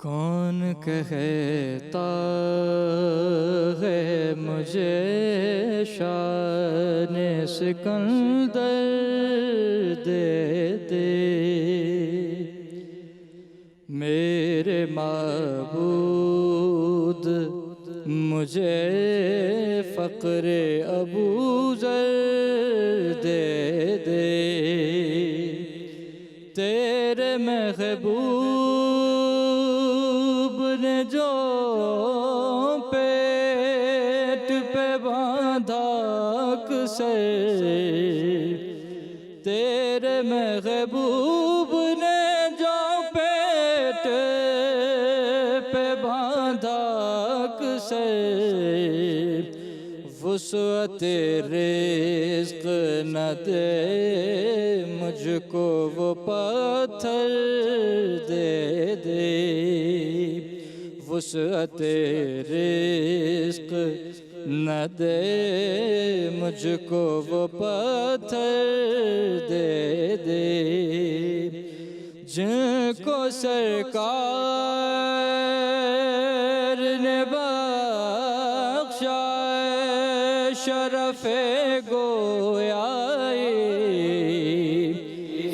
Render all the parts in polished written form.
کون کہتا ہے مجھے شان سکندر دے دے، میرے معبود مجھے فقر ابوذر دے دے، تیرے محبوب نے جو پیٹ پہ باندھا اکثر، تیرے محبوب نے جو پیٹ پہ باندھا اکثر، وسعت رزق نہ دے مجھ کو وہ پتھر دے دے، وسعت رزق نہ دے مجھ کو وہ پتھر دے دے، جن کو سرکار نے بخشا شرف گویائی،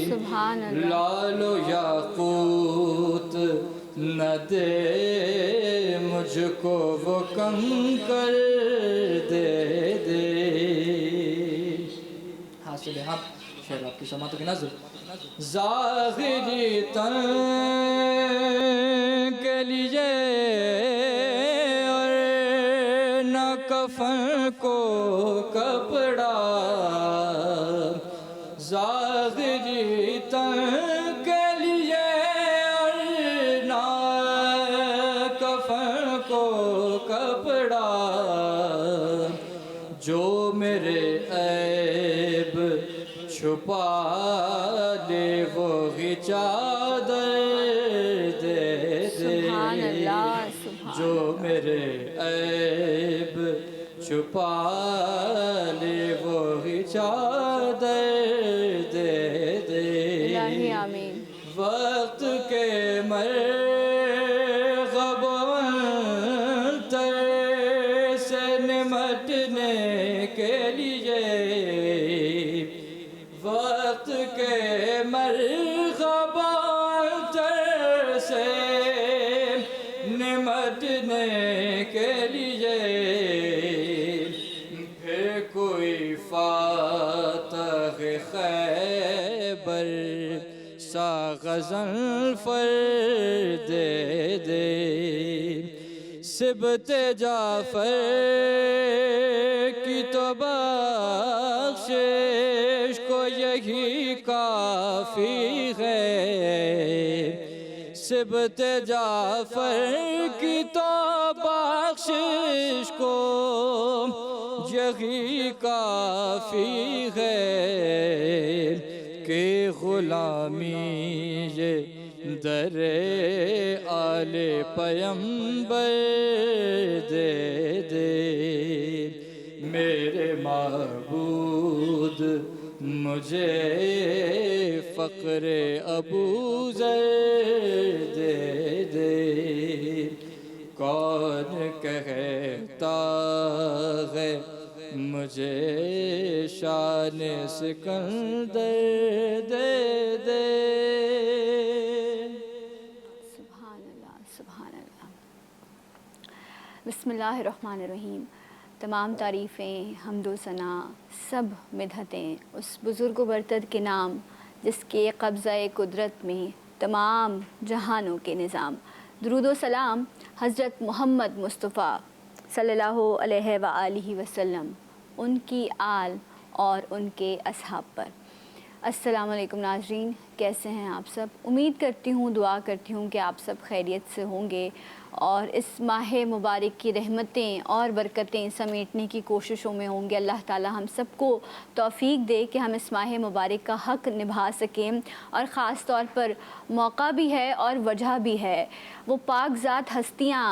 سبحان اللہ، لال و یاقوت نہ دے مجھ کو وہ کنکر دے دے۔ حاصل ہم شعر آپ کی سماعتوں کی نظر، ظاہری تن کے لیے اور نہ کفن کو کپڑا، ظاہری تن کے لیے اور نہ کفن کو کپڑا، جو میرے عیب چھپا لے وہی چادر دے دے، سبحان اللہ، سبحان جو میرے عیب چھپا لے وہی چادر دے دے، الہی آمین۔ وقت کے مرغب انتر سے نمٹنے کے لیے، وقت کے مرغب انتر سے نمٹنے کے لیے، پھر کوئی فاتح خیبر سا غضنفر دے دے، سبط جعفر کی تو بخشش کو یہی کافی ہے، سبط جعفر کی تو بخشش کو یہی کافی ہے، کہ غلامی یہ در آل پیمبر دے دے، میرے معبود مجھے فقر ابوذر دے دے، کون کہتا ہے مجھے شان سکندر دے دے۔ سبحان اللہ، سبحان اللہ۔ بسم اللہ الرحمن الرحیم۔ تمام تعریفیں، حمد و ثنا، سب مدحتیں اس بزرگ و برتر کے نام جس کے قبضہ قدرت میں تمام جہانوں کے نظام۔ درود و سلام حضرت محمد مصطفیٰ صلی اللہ علیہ وآلہ وسلم، ان کی آل اور ان کے اصحاب پر۔ السلام علیکم ناظرین، کیسے ہیں آپ سب؟ امید کرتی ہوں، دعا کرتی ہوں کہ آپ سب خیریت سے ہوں گے، اور اس ماہ مبارک کی رحمتیں اور برکتیں سمیٹنے کی کوششوں میں ہوں گے۔ اللہ تعالی ہم سب کو توفیق دے کہ ہم اس ماہ مبارک کا حق نبھا سکیں، اور خاص طور پر موقع بھی ہے اور وجہ بھی ہے۔ وہ پاک ذات ہستیاں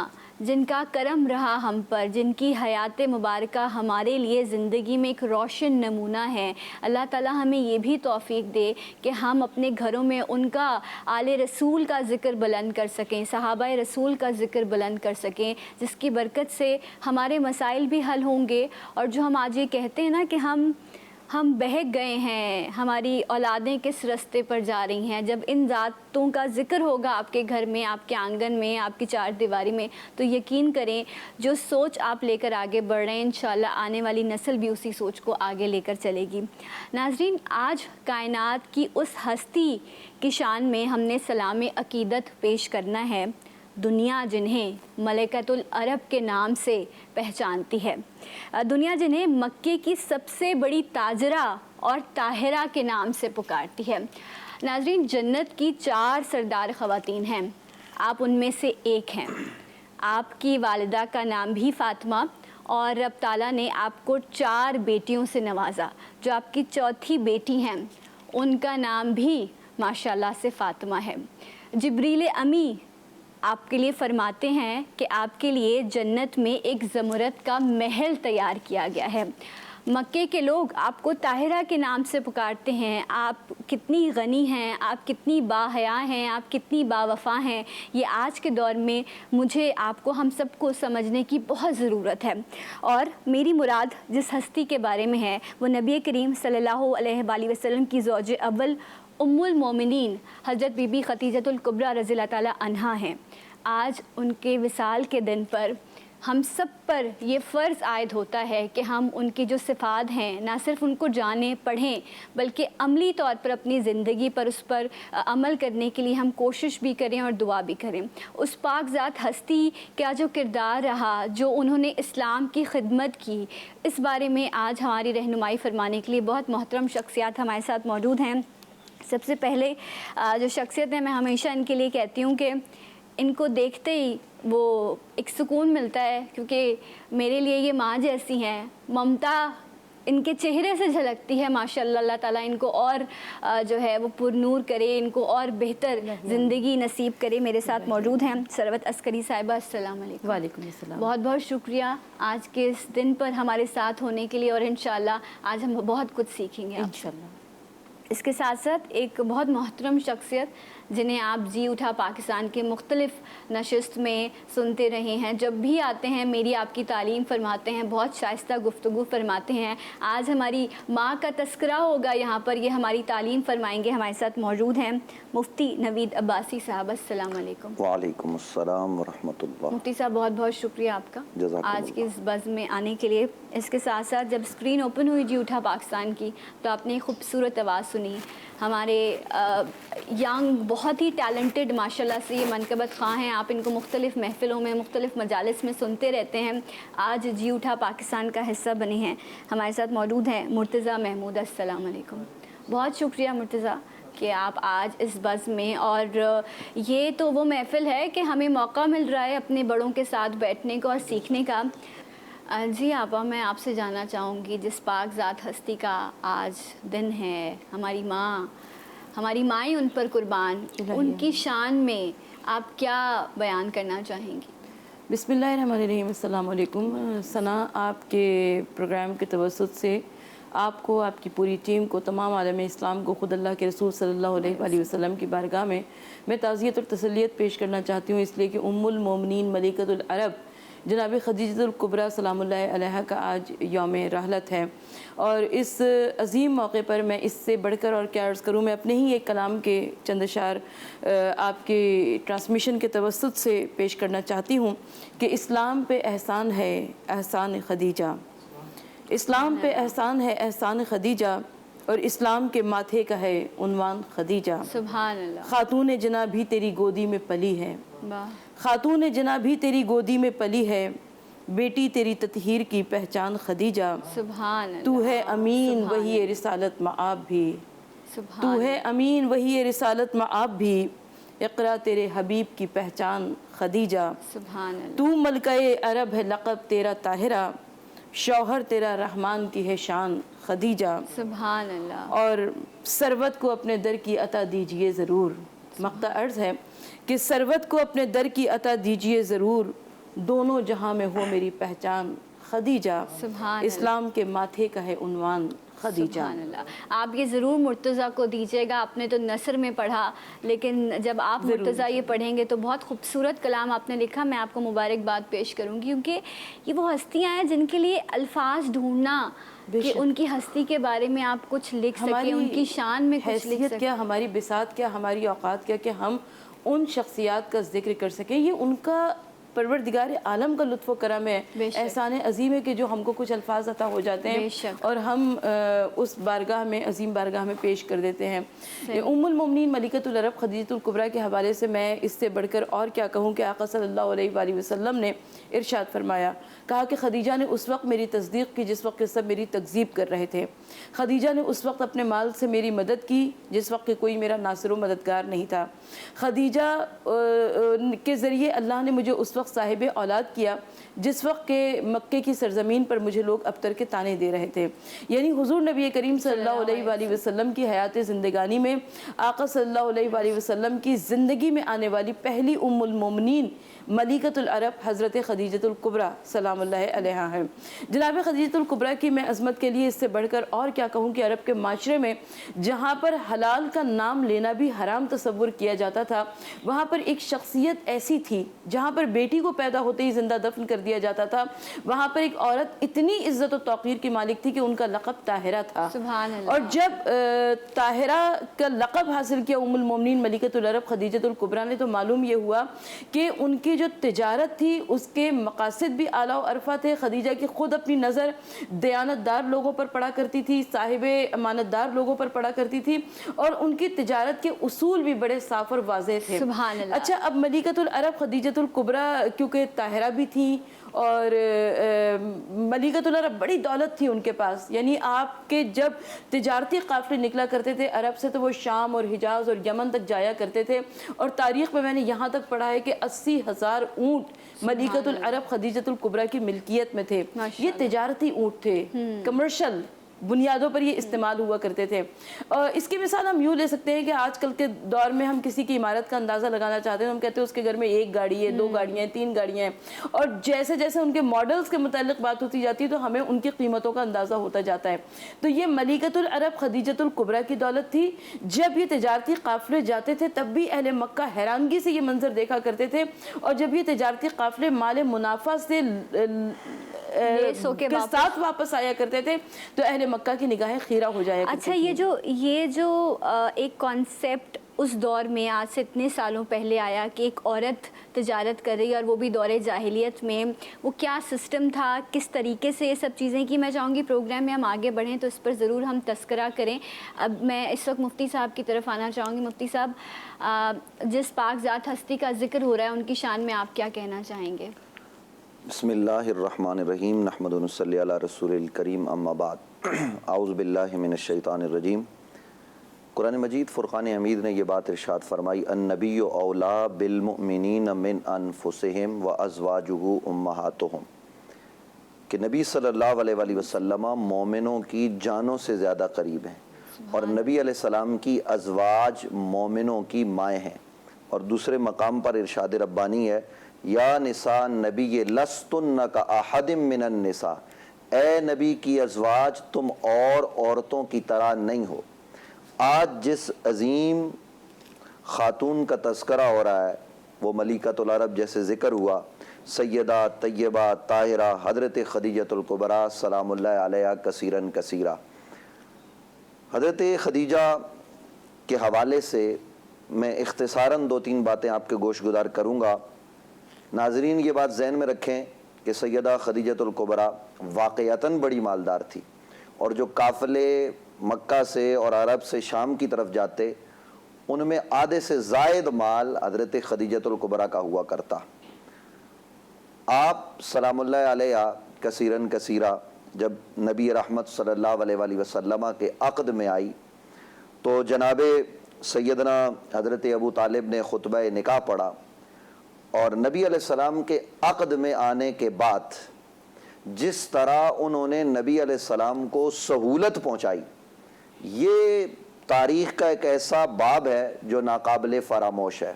جن کا کرم رہا ہم پر، جن کی حیات مبارکہ ہمارے لیے زندگی میں ایک روشن نمونہ ہے، اللہ تعالیٰ ہمیں یہ بھی توفیق دے کہ ہم اپنے گھروں میں ان کا آل رسول کا ذکر بلند کر سکیں، صحابہ رسول کا ذکر بلند کر سکیں، جس کی برکت سے ہمارے مسائل بھی حل ہوں گے۔ اور جو ہم آج یہ کہتے ہیں نا کہ ہم بہک گئے ہیں، ہماری اولادیں کس رستے پر جا رہی ہیں، جب ان ذاتوں کا ذکر ہوگا آپ کے گھر میں، آپ کے آنگن میں، آپ کی چار دیواری میں، تو یقین کریں جو سوچ آپ لے کر آگے بڑھ رہے ہیں انشاءاللہ آنے والی نسل بھی اسی سوچ کو آگے لے کر چلے گی۔ ناظرین، آج کائنات کی اس ہستی کی شان میں ہم نے سلام عقیدت پیش کرنا ہے، دنیا جنہیں ملکۃ العرب کے نام سے پہچانتی ہے، دنیا جنہیں مکے کی سب سے بڑی تاجرہ اور طاہرہ کے نام سے پکارتی ہے۔ ناظرین، جنت کی 4 سردار خواتین ہیں، آپ ان میں سے ایک ہیں۔ آپ کی والدہ کا نام بھی فاطمہ، اور رب تعالیٰ نے آپ کو 4 بیٹیوں سے نوازا۔ جو آپ کی چوتھی بیٹی ہیں ان کا نام بھی ماشاءاللہ سے فاطمہ ہے۔ جبریل امی آپ کے لیے فرماتے ہیں کہ آپ کے لیے جنت میں ایک زمرد کا محل تیار کیا گیا ہے۔ مکے کے لوگ آپ کو طاہرہ کے نام سے پکارتے ہیں، آپ کتنی غنی ہیں، آپ کتنی باحیا ہیں، آپ کتنی باوفا ہیں، یہ آج کے دور میں مجھے آپ کو ہم سب کو سمجھنے کی بہت ضرورت ہے۔ اور میری مراد جس ہستی کے بارے میں ہے وہ نبی کریم صلی اللہ علیہ وآلہ وسلم کی زوج اول ام المومنین حضرت بی بی خدیجۃ الکبریٰ رضی اللہ تعالیٰ عنہا ہیں۔ آج ان کے وصال کے دن پر ہم سب پر یہ فرض عائد ہوتا ہے کہ ہم ان کی جو صفات ہیں نہ صرف ان کو جانیں پڑھیں بلکہ عملی طور پر اپنی زندگی پر اس پر عمل کرنے کے لیے ہم کوشش بھی کریں اور دعا بھی کریں۔ اس پاک ذات ہستی کا جو کردار رہا، جو انہوں نے اسلام کی خدمت کی، اس بارے میں آج ہماری رہنمائی فرمانے کے لیے بہت محترم شخصیات ہمارے ساتھ موجود ہیں۔ سب سے پہلے جو شخصیت ہے، میں ہمیشہ ان کے لیے کہتی ہوں کہ ان کو دیکھتے ہی وہ ایک سکون ملتا ہے، کیونکہ میرے لیے یہ ماں جیسی ہیں۔ ممتا ان کے چہرے سے جھلکتی ہے ماشاءاللہ۔ اللہ تعالیٰ ان کو اور جو ہے وہ پر نور کرے، ان کو اور بہتر زندگی نصیب کرے۔ میرے ساتھ موجود ہیں ثروت عسکری صاحبہ، السلام علیکم۔ وعلیکم السلام۔ بہت بہت شکریہ آج کے اس دن پر ہمارے ساتھ ہونے کے لیے، اور انشاءاللہ آج ہم بہت کچھ سیکھیں گے انشاءاللہ۔ اس کے ساتھ ساتھ ایک بہت محترم شخصیت جنہیں آپ جی اٹھا پاکستان کے مختلف نشست میں سنتے رہے ہیں، جب بھی آتے ہیں میری آپ کی تعلیم فرماتے ہیں، بہت شائستہ گفتگو فرماتے ہیں۔ آج ہماری ماں کا تذکرہ ہوگا یہاں پر، یہ ہماری تعلیم فرمائیں گے۔ ہمارے ساتھ موجود ہیں مفتی نوید عباسی صاحب، السلام علیکم۔ وعلیکم السلام ورحمۃ اللہ۔ مفتی صاحب بہت بہت شکریہ آپ کا جزاکم آج کے اس بزم میں آنے کے لیے۔ اس کے ساتھ ساتھ جب اسکرین اوپن ہوئی جی اٹھا پاکستان کی تو آپ نے خوبصورت آواز سنی، ہمارے ینگ بہت ہی ٹیلنٹڈ ماشاءاللہ سے یہ منقبت خواہ ہیں، آپ ان کو مختلف محفلوں میں مختلف مجالس میں سنتے رہتے ہیں، آج جی اٹھا پاکستان کا حصہ بنے ہیں۔ ہمارے ساتھ موجود ہیں مرتضیٰ محمود، السلام علیکم۔ بہت شکریہ مرتضیٰ کہ آپ آج اس بزم میں، اور یہ تو وہ محفل ہے کہ ہمیں موقع مل رہا ہے اپنے بڑوں کے ساتھ بیٹھنے کا اور سیکھنے کا۔ جی آپا، میں آپ سے جاننا چاہوں گی جس پاک ذات ہستی کا آج دن ہے، ہماری مائیں ان پر قربان، ان کی شان میں آپ کیا بیان کرنا چاہیں گی؟ بسم اللہ الرحمن الرحیم، السلام علیکم۔ ثنا، آپ کے پروگرام کے توسط سے آپ کو، آپ کی پوری ٹیم کو، تمام عالم اسلام کو خود اللہ کے رسول صلی اللہ علیہ وآلہ وسلم کی بارگاہ میں تعزیت اور تسلیت پیش کرنا چاہتی ہوں، اس لیے کہ ام المومنین ملکۃ العرب جناب خدیجۃ الکبریٰ سلام اللہ علیہا کا آج یوم رحلت ہے، اور اس عظیم موقع پر میں اس سے بڑھ کر اور کیا عرض کروں، میں اپنے ہی ایک کلام کے چند اشعار آپ کے ٹرانسمیشن کے توسط سے پیش کرنا چاہتی ہوں کہ اسلام پہ احسان ہے احسان خدیجہ، اسلام پہ احسان ہے احسان خدیجہ، اور اسلام کے ماتھے کا ہے عنوان خدیجہ۔ سبحان اللہ۔ خاتون جناح بھی تیری گودی میں پلی ہے، خاتون جناح بھی تیری گودی میں پلی ہے، بیٹی تیری تطہیر کی پہچان خدیجہ۔ سبحان اللہ۔ تو ہے امین وہی رسالت معاب بھی، تو ہے امین وہی رسالت معاب بھی، اقرا تیرے حبیب کی پہچان خدیجہ۔ سبحان اللہ۔ تو ملکہ عرب ہے لقب تیرا طاہرہ، شوہر تیرا رحمان کی ہے شان خدیجہ۔ سبحان اللہ۔ اور ثروت کو اپنے در کی عطا دیجئے ضرور، مقطع عرض ہے کہ ثروت کو اپنے در کی عطا دیجئے ضرور، دونوں جہاں میں ہو میری پہچان، خدیجہ سبحان اسلام کے ماتھے کا ہے عنوان خدیجہ۔ سبحان اللہ۔ آپ یہ ضرور مرتضیٰ کو دیجیے گا، آپ نے تو نثر میں پڑھا، لیکن جب آپ مرتضیٰ یہ پڑھیں گے تو بہت خوبصورت کلام آپ نے لکھا، میں آپ کو مبارکباد پیش کروں گی، کیونکہ یہ وہ ہستیاں ہیں جن کے لیے الفاظ ڈھونڈنا کہ ان کی ہستی کے بارے میں آپ کچھ لکھ سکیں، ان کی شان میں کچھ لکھ سکیں، کیا ہماری بساط کیا، ہماری اوقات کیا کہ ہم ان شخصیات کا ذکر کر سکیں۔ یہ ان کا پروردگار عالم کا لطف و کرم ہے، احسان عظیم ہے کہ جو ہم کو کچھ الفاظ عطا ہو جاتے ہیں اور ہم اس بارگاہ میں، عظیم بارگاہ میں پیش کر دیتے ہیں۔ ام المومنین ملکۃ العرب خدیجۃ الکبریٰ کے حوالے سے میں اس سے بڑھ کر اور کیا کہوں کہ آقا صلی اللہ علیہ وآلہ وسلم نے ارشاد فرمایا، کہا کہ خدیجہ نے اس وقت میری تصدیق کی جس وقت کہ سب میری تکذیب کر رہے تھے، خدیجہ نے اس وقت اپنے مال سے میری مدد کی جس وقت کہ کوئی میرا ناصر و مددگار نہیں تھا، خدیجہ کے ذریعے اللہ نے مجھے اس وقت صاحب اولاد کیا جس وقت کہ مکے کی سرزمین پر مجھے لوگ ابتر کے تانے دے رہے تھے۔ یعنی حضور نبی کریم صلی اللہ علیہ وآلہ وسلم کی حیات زندگانی میں آقا صلی اللہ علیہ وآلہ وسلم کی زندگی میں آنے والی پہلی ام المومنین ملکۃ العرب حضرت خدیجۃ الکبریٰ سلام اللہ علیہا ہے۔ جناب خدیجۃ الکبریٰ کی میں عظمت کے لیے اس سے بڑھ کر اور کیا کہوں کہ عرب کے معاشرے میں جہاں پر حلال کا نام لینا بھی حرام تصور کیا جاتا تھا، وہاں پر ایک شخصیت ایسی تھی جہاں پر بیٹی کو پیدا ہوتے ہی زندہ دفن کر دیا جاتا تھا، وہاں پر ایک عورت اتنی عزت و توقیر کی مالک تھی کہ ان کا لقب طاہرہ تھا۔ سبحان اللہ۔ اور جب طاہرہ کا لقب حاصل کیا ام المومنین ملکۃ العرب خدیجۃ الکبریٰ نے تو معلوم یہ ہوا کہ ان کی جو تجارت تھی اس کے مقاصد بھی اعلیٰ و عرفہ تھے۔ خدیجہ کی خود اپنی نظر دیانت دار لوگوں پر پڑا کرتی تھی، صاحب امانت دار لوگوں پر پڑا کرتی تھی، اور ان کی تجارت کے اصول بھی بڑے صاف اور واضح تھے۔ سبحان اللہ۔ اچھا، اب ملکۃ العرب خدیجۃ الکبریٰ کیونکہ طاہرہ بھی تھی اور ملکۃ العرب بڑی دولت تھی ان کے پاس، یعنی آپ کے جب تجارتی قافلے نکلا کرتے تھے عرب سے تو وہ شام اور حجاز اور یمن تک جایا کرتے تھے، اور تاریخ میں میں نے یہاں تک پڑھا ہے کہ 80,000 اونٹ ملکۃ العرب خدیجۃ الکبریٰ کی ملکیت میں تھے۔ یہ تجارتی اونٹ تھے، کمرشل بنیادوں پر یہ استعمال ہوا کرتے تھے۔ اور اس کی مثال ہم یوں لے سکتے ہیں کہ آج کل کے دور میں ہم کسی کی عمارت کا اندازہ لگانا چاہتے ہیں، ہم کہتے ہیں اس کے گھر میں 1 گاڑی ہے، 2 گاڑیاں ہیں، 3 گاڑیاں ہیں، اور جیسے جیسے ان کے ماڈلز کے متعلق بات ہوتی جاتی ہے تو ہمیں ان کی قیمتوں کا اندازہ ہوتا جاتا ہے۔ تو یہ ملکۃ العرب خدیجۃ الکبریٰ کی دولت تھی۔ جب یہ تجارتی قافلے جاتے تھے تب بھی اہل مکہ حیرانگی سے یہ منظر دیکھا کرتے تھے، اور جب یہ تجارتی قافلے مال منافع سے کے ساتھ واپس آیا کرتے تھے تو اہل مکہ کی نگاہیں خیرہ ہو جایا کرتی تھیں۔ اچھا، یہ جو ایک کانسیپٹ اس دور میں آج سے اتنے سالوں پہلے آیا کہ ایک عورت تجارت کر رہی ہے اور وہ بھی دور جاہلیت میں، وہ کیا سسٹم تھا، کس طریقے سے یہ سب چیزیں کی، میں چاہوں گی پروگرام میں ہم آگے بڑھیں تو اس پر ضرور ہم تذکرہ کریں۔ اب میں اس وقت مفتی صاحب کی طرف آنا چاہوں گی۔ مفتی صاحب، جس پاک ذات ہستی کا ذکر ہو رہا ہے ان کی شان میں آپ کیا کہنا چاہیں گے؟ بسم اللہ الرحمن الرحیم، نحمد و نصلی علی رسول الکریم، اما بعد، اعوذ باللہ من الشیطان الرجیم۔ قرآن مجید فرقان حمید نے یہ بات ارشاد فرمائی، النبی اولا بالمؤمنین من انفسہم وازواجہ امہاتہم، کہ نبی صلی اللہ علیہ وآلہ وسلم مومنوں کی جانوں سے زیادہ قریب ہیں، اور نبی علیہ السلام کی ازواج مومنوں کی مائیں ہیں۔ اور دوسرے مقام پر ارشاد ربانی ہے، یا نساء نبی لستن کا احد من النساء، اے نبی کی ازواج تم اور عورتوں کی طرح نہیں ہو۔ آج جس عظیم خاتون کا تذکرہ ہو رہا ہے وہ ملکۃ العرب جیسے ذکر ہوا، سیدہ طیبہ طاہرہ حضرت خدیجۃ الکبریٰ سلام اللہ علیہا کثیراً کثیرہ۔ حضرت خدیجہ کے حوالے سے میں اختصاراً 2-3 باتیں آپ کے گوش گزار کروں گا۔ ناظرین یہ بات ذہن میں رکھیں کہ سیدہ خدیجۃ الکبریٰ واقعتاً بڑی مالدار تھی، اور جو قافلے مکہ سے اور عرب سے شام کی طرف جاتے ان میں آدھے سے زائد مال حضرت خدیجۃ الکبریٰ کا ہوا کرتا۔ آپ سلام اللہ علیہ کثیراً کثیرہ جب نبی رحمت صلی اللہ علیہ وآلہ وسلم کے عقد میں آئی تو جناب سیدنا حضرت ابو طالب نے خطبہ نکاح پڑھا، اور نبی علیہ السلام کے عقد میں آنے کے بعد جس طرح انہوں نے نبی علیہ السلام کو سہولت پہنچائی، یہ تاریخ کا ایک ایسا باب ہے جو ناقابل فراموش ہے۔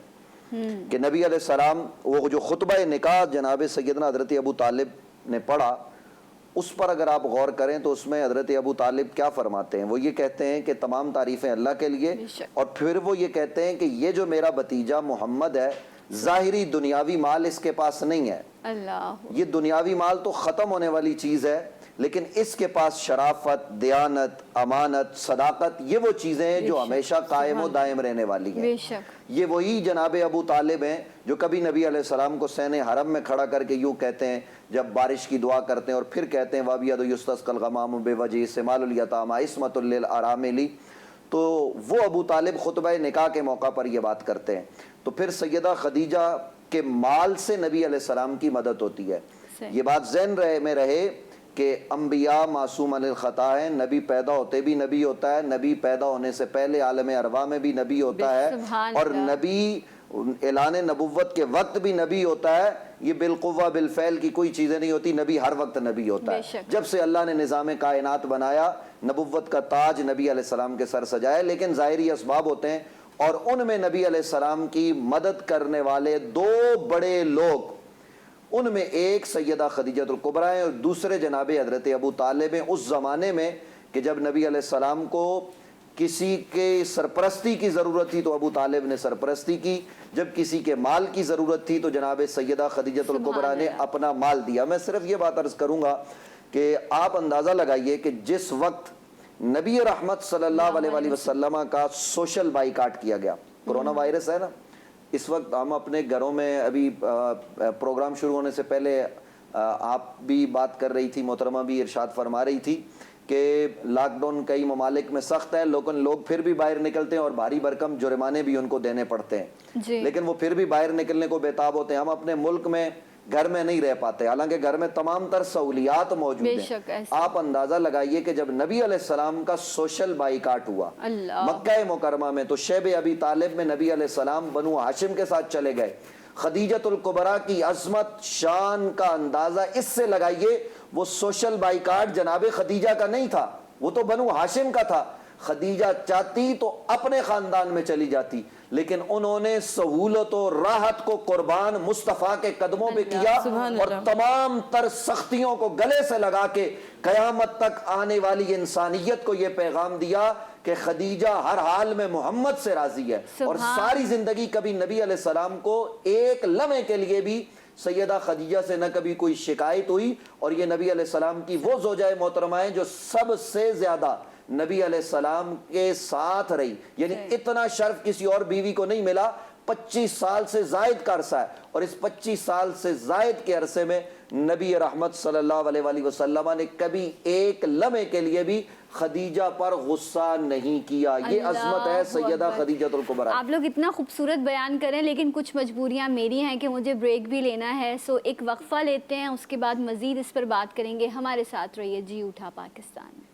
کہ نبی علیہ السلام وہ جو خطبہ نکاح جناب سیدنا حضرت ابو طالب نے پڑھا، اس پر اگر آپ غور کریں تو اس میں حضرت ابو طالب کیا فرماتے ہیں؟ وہ یہ کہتے ہیں کہ تمام تعریفیں اللہ کے لیے، اور پھر وہ یہ کہتے ہیں کہ یہ جو میرا بھتیجا محمد ہے، ظاہری دنیاوی مال اس کے پاس نہیں ہے، یہ دنیاوی مال تو ختم ہونے والی چیز ہے، لیکن اس کے پاس شرافت، دیانت، امانت، صداقت، یہ وہ چیزیں ہیں جو ہمیشہ قائم و دائم رہنے والی ہیں۔ یہ وہی جناب ابو طالب ہیں جو کبھی نبی علیہ السلام کو سین حرم میں کھڑا کر کے یوں کہتے ہیں جب بارش کی دعا کرتے ہیں، اور پھر کہتے ہیں وَأَبْيَضُ يُسْتَسْقَى الْغَمَامُ بِوَجْهِهِ سِمَالُ الْيَتَامَى عِصْمَةٌ لِلْأَرَامِلِ۔ تو وہ ابو طالب خطبہ نکاح کے موقع پر یہ بات کرتے ہیں۔ تو پھر سیدہ خدیجہ کے مال سے نبی علیہ السلام کی مدد ہوتی ہے۔ یہ بات ذہن میں رہے کہ انبیاء معصوم عن الخطا ہیں، نبی پیدا ہوتے بھی نبی ہوتا ہے، نبی پیدا ہونے سے پہلے عالم ارواح میں بھی نبی ہوتا ہے، اور نبی اعلان نبوت کے وقت بھی نبی ہوتا ہے۔ یہ بالقوہ بالفعل کی کوئی چیزیں نہیں ہوتی، نبی ہر وقت نبی ہوتا ہے۔ جب سے اللہ نے نظام کائنات بنایا، نبوت کا تاج نبی علیہ السلام کے سر سجایا، لیکن ظاہری اسباب ہوتے ہیں، اور ان میں نبی علیہ السلام کی مدد کرنے والے دو بڑے لوگ، ان میں ایک سیدہ خدیجہ الکبریٰ ہیں اور دوسرے جناب حضرت ابو طالب ہیں۔ اس زمانے میں کہ جب نبی علیہ السلام کو کسی کے سرپرستی کی ضرورت تھی تو ابو طالب نے سرپرستی کی، جب کسی کے مال کی ضرورت تھی تو جناب سیدہ خدیجہ الکبریٰ نے اپنا مال دیا۔ میں صرف یہ بات عرض کروں گا کہ آپ اندازہ لگائیے کہ جس وقت نبی رحمت صلی اللہ علیہ وآلہ وسلم کا سوشل بائیکاٹ کیا گیا، کرونا وائرس ہے نا، اس وقت ہم اپنے گھروں میں، ابھی پروگرام شروع ہونے سے پہلے آپ بھی بات کر رہی تھی، محترمہ بھی ارشاد فرما رہی تھی کہ لاک ڈاؤن کئی ممالک میں سخت ہے، لیکن لوگ پھر بھی باہر نکلتے ہیں اور بھاری بھرکم جرمانے بھی ان کو دینے پڑتے ہیں، لیکن وہ پھر بھی باہر نکلنے کو بےتاب ہوتے ہیں۔ ہم اپنے ملک میں گھر میں نہیں رہ پاتے، حالانکہ گھر میں تمام تر سہولیات موجود ہیں۔ آپ اندازہ لگائیے کہ جب نبی علیہ السلام کا سوشل بائیکاٹ ہوا مکہ مکرمہ میں، تو شیب ابی طالب میں نبی علیہ السلام بنو ہاشم کے ساتھ چلے گئے۔ خدیجہ الکبریٰ کی عظمت، شان کا اندازہ اس سے لگائیے، وہ سوشل بائیکاٹ جناب خدیجہ کا نہیں تھا، وہ تو بنو ہاشم کا تھا۔ خدیجہ چاہتی تو اپنے خاندان میں چلی جاتی، لیکن انہوں نے سہولت و راحت کو قربان مصطفیٰ کے قدموں پہ کیا، اور تمام تر سختیوں کو گلے سے لگا کے قیامت تک آنے والی انسانیت کو یہ پیغام دیا کہ خدیجہ ہر حال میں محمد سے راضی ہے، اور ساری زندگی کبھی نبی علیہ السلام کو ایک لمحے کے لیے بھی سیدہ خدیجہ سے نہ کبھی کوئی شکایت ہوئی۔ اور یہ نبی علیہ السلام کی وہ زوجہ محترمہ ہیں جو سب سے زیادہ نبی علیہ السلام کے ساتھ رہی، یعنی اتنا شرف کسی اور بیوی کو نہیں ملا۔ 25 سال سے زائد کا عرصہ ہے، اور اس 25 سال سے زائد کے عرصے میں نبی رحمت صلی اللہ علیہ وآلہ وسلم نے کبھی ایک لمحے کے لیے بھی خدیجہ پر غصہ نہیں کیا۔ یہ عظمت ہے سیدہ خدیجہ الکبریٰ۔ آپ لوگ اتنا خوبصورت بیان کریں، لیکن کچھ مجبوریاں میری ہیں کہ مجھے بریک بھی لینا ہے، سو ایک وقفہ لیتے ہیں، اس کے بعد مزید اس پر بات کریں گے۔ ہمارے ساتھ رہیے جی اٹھا پاکستان میں۔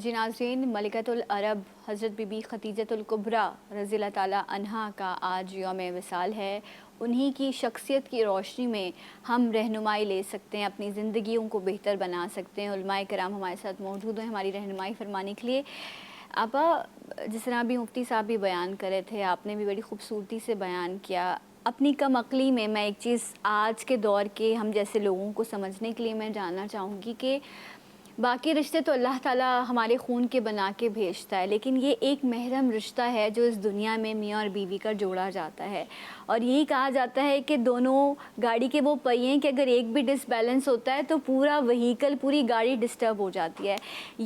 جی ناظرین، ملکۃ العرب حضرت بی بی خدیجہ الکبریٰ رضی اللہ تعالیٰ عنہا کا آج یوم وصال ہے۔ انہی کی شخصیت کی روشنی میں ہم رہنمائی لے سکتے ہیں، اپنی زندگیوں کو بہتر بنا سکتے ہیں۔ علماء کرام ہمارے ساتھ موجود ہیں ہماری رہنمائی فرمانے کے لیے۔ آپا، جس طرح بھی مفتی صاحب بھی بیان کر رہے تھے، آپ نے بھی بڑی خوبصورتی سے بیان کیا۔ اپنی کم عقلی میں ایک چیز آج کے دور کے ہم جیسے لوگوں کو سمجھنے کے لیے میں جاننا چاہوں گی کہ باقی رشتے تو اللہ تعالیٰ ہمارے خون کے بنا کے بھیجتا ہے، لیکن یہ ایک محرم رشتہ ہے جو اس دنیا میں میاں اور بیوی کا جوڑا جاتا ہے، اور یہی کہا جاتا ہے کہ دونوں گاڑی کے وہ پہیے کہ اگر ایک بھی ڈس بیلنس ہوتا ہے تو پورا وہیکل، پوری گاڑی ڈسٹرب ہو جاتی ہے۔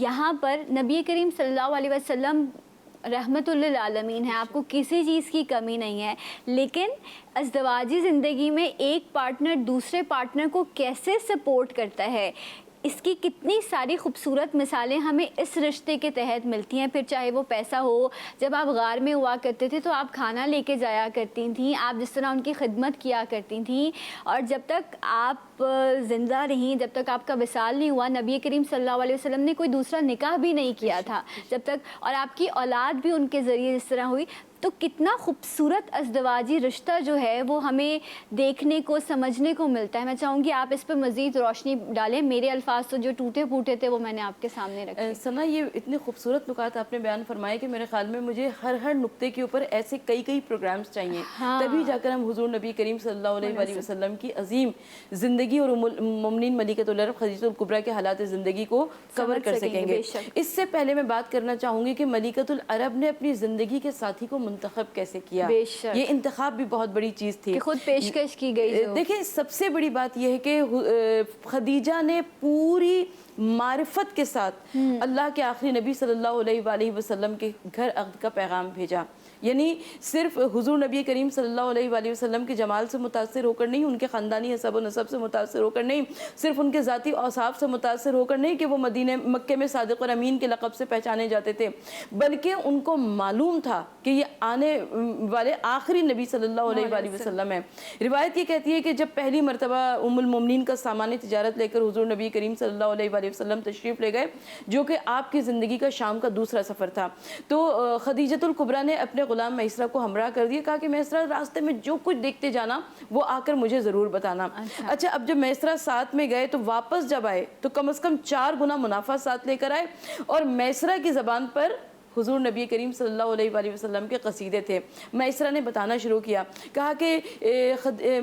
یہاں پر نبی کریم صلی اللہ علیہ وسلم رحمت للعالمین ہے، آپ کو کسی چیز کی کمی نہیں ہے، لیکن ازدواجی زندگی میں ایک پارٹنر دوسرے پارٹنر کو کیسے سپورٹ کرتا ہے، اس کی کتنی ساری خوبصورت مثالیں ہمیں اس رشتے کے تحت ملتی ہیں. پھر چاہے وہ پیسہ ہو، جب آپ غار میں ہوا کرتے تھے تو آپ کھانا لے کے جایا کرتی تھیں، آپ جس طرح ان کی خدمت کیا کرتی تھیں، اور جب تک آپ زندہ رہیں، جب تک آپ کا وصال نہیں ہوا، نبی کریم صلی اللہ علیہ وسلم نے کوئی دوسرا نکاح بھی نہیں کیا تھا جب تک، اور آپ کی اولاد بھی ان کے ذریعے اس طرح ہوئی. تو کتنا خوبصورت ازدواجی رشتہ جو ہے وہ ہمیں دیکھنے کو، سمجھنے کو ملتا ہے. میں چاہوں گی آپ اس پہ مزید روشنی ڈالیں. میرے الفاظ تو جو ٹوٹے پھوٹے تھے وہ میں نے آپ کے سامنے رکھے. ثنا، یہ اتنے خوبصورت نکات آپ نے بیان فرمائے کہ میرے خیال میں مجھے ہر نقطے کے اوپر ایسے کئی پروگرامز چاہیے، تبھی جا کر ہم حضور نبی کریم صلی اللہ علیہ وآلہ وسلم کی عظیم زندگی اور ام المؤمنین ملکۃ العرب خدیجہ الکبریٰ کے حالات زندگی کو کور کر سکیں گے. اس سے پہلے میں بات کرنا چاہوں گی کہ ملکۃ العرب نے اپنی زندگی کے ساتھی کو منتخب کیسے کیا. یہ انتخاب بھی بہت بڑی چیز تھی، خود پیشکش کی گئی. دیکھیں، سب سے بڑی بات یہ ہے کہ خدیجہ نے پوری معرفت کے ساتھ اللہ کے آخری نبی صلی اللہ علیہ وآلہ وسلم کے گھر عقد کا پیغام بھیجا. یعنی صرف حضور نبی کریم صلی اللہ علیہ وآلہ وسلم کے جمال سے متاثر ہو کر نہیں، ان کے خاندانی حسب و نسب سے متاثر ہو کر نہیں، صرف ان کے ذاتی اوصاف سے متاثر ہو کر نہیں کہ وہ مکے میں صادق اور امین کے لقب سے پہچانے جاتے تھے، بلکہ ان کو معلوم تھا کہ یہ آنے والے آخری نبی صلی اللہ علیہ وآلہ وسلم ہیں. روایت یہ کہتی ہے کہ جب پہلی مرتبہ ام المؤمنین کا سامان تجارت لے کر حضور نبی کریم صلی اللہ علیہ وآلہ وسلم تشریف لے گئے، جو کہ آپ کی زندگی کا شام کا دوسرا سفر تھا، تو خدیجۃ الکبریٰ نے اپنے غلام میسرہ کو ہمراہ کر دیا. کہا کہ میسرہ، راستے میں جو کچھ دیکھتے جانا وہ آ کر مجھے ضرور بتانا. اچھا، اب جب میسرہ ساتھ میں گئے تو واپس جب آئے تو کم از کم 4 گنا منافع ساتھ لے کر آئے، اور میسرہ کی زبان پر حضور نبی کریم صلی اللہ علیہ وآلہ وسلم کے قصیدے تھے. میسرہ نے بتانا شروع کیا، کہا کہ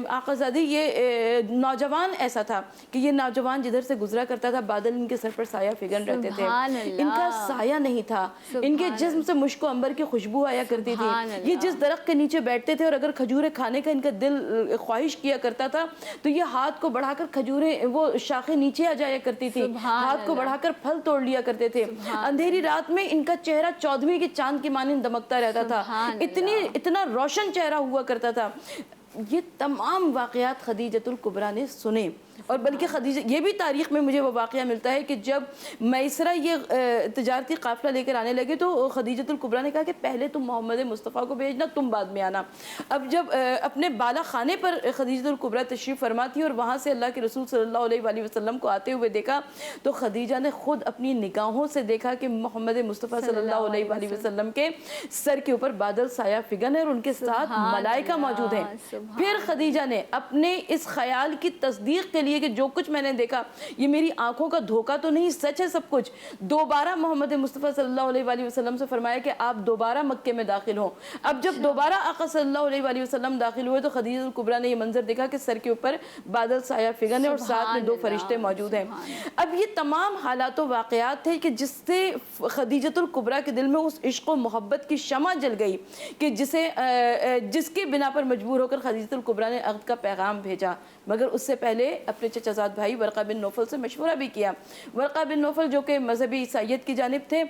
آقا زادی، یہ نوجوان ایسا تھا کہ یہ نوجوان جدھر سے گزرا کرتا تھا بادل ان کے سر پر سایہ فگن رہتے تھے، ان کا سایہ نہیں تھا، ان کے جسم سے مشک و عنبر کی خوشبو آیا کرتی تھی. یہ جس درخت کے نیچے بیٹھتے تھے اور اگر کھجوریں کھانے کا ان کا دل خواہش کیا کرتا تھا تو یہ ہاتھ کو بڑھا کر کھجوریں، وہ شاخیں نیچے آ جایا کرتی تھی، ہاتھ کو بڑھا کر پھل توڑ لیا کرتے تھے. اندھیری رات میں ان کا چہرہ 14ویں کے چاند کی مانند دمکتا رہتا تھا، اتنا روشن چہرہ ہوا کرتا تھا. یہ تمام واقعات خدیجۃ الکبریٰ نے سنے، اور بلکہ خدیجہ، یہ بھی تاریخ میں مجھے وہ واقعہ ملتا ہے کہ جب میسرہ یہ تجارتی قافلہ لے کر آنے لگے تو خدیجۃ الکبریٰ نے کہا کہ پہلے تم محمد مصطفیٰ کو بھیجنا، تم بعد میں آنا. اب جب اپنے بالا خانے پر خدیجۃ الکبریٰ تشریف فرما تھی اور وہاں سے اللہ کے رسول صلی اللہ علیہ وآلہ وسلم کو آتے ہوئے دیکھا تو خدیجہ نے خود اپنی نگاہوں سے دیکھا کہ محمد مصطفیٰ صلی اللہ علیہ وآلہ وسلم کے سر کے اوپر بادل سایہ فگن ہے اور ان کے ساتھ ملائکہ موجود ہیں. پھر خدیجہ نے اپنے اس خیال کی تصدیق کے لیے کہ جو کچھ میں نے دیکھا یہ میری آنکھوں کا دھوکہ تو نہیں، سچ ہے سب کچھ، دوبارہ محمد مصطفیٰ صلی اللہ علیہ وآلہ وسلم سے فرمایا کہ آپ دوبارہ مکے میں داخل ہوں. اب جب دوبارہ آقا صلی اللہ علیہ وآلہ وسلم داخل ہوئے تو خدیجہ الکبریٰ نے یہ منظر دیکھا کہ سر کے اوپر بادل سایہ فگن ہے اور ساتھ میں 2 فرشتے موجود ہیں. اب یہ تمام حالات و واقعات تھے کہ جس سے خدیجہ الکبریٰ کے دل میں اس عشق و محبت کی شمع جل گئی کہ جس کی بنا پر مجبور ہو کر خدیجہ الکبریٰ نے عقد کا پیغام بھیجا. مگر اس سے پہلے اپنے چچا زاد بھائی ورقہ بن نوفل سے مشورہ بھی کیا. ورقہ بن نوفل جو کہ مذہبی عیسائیت کی جانب تھے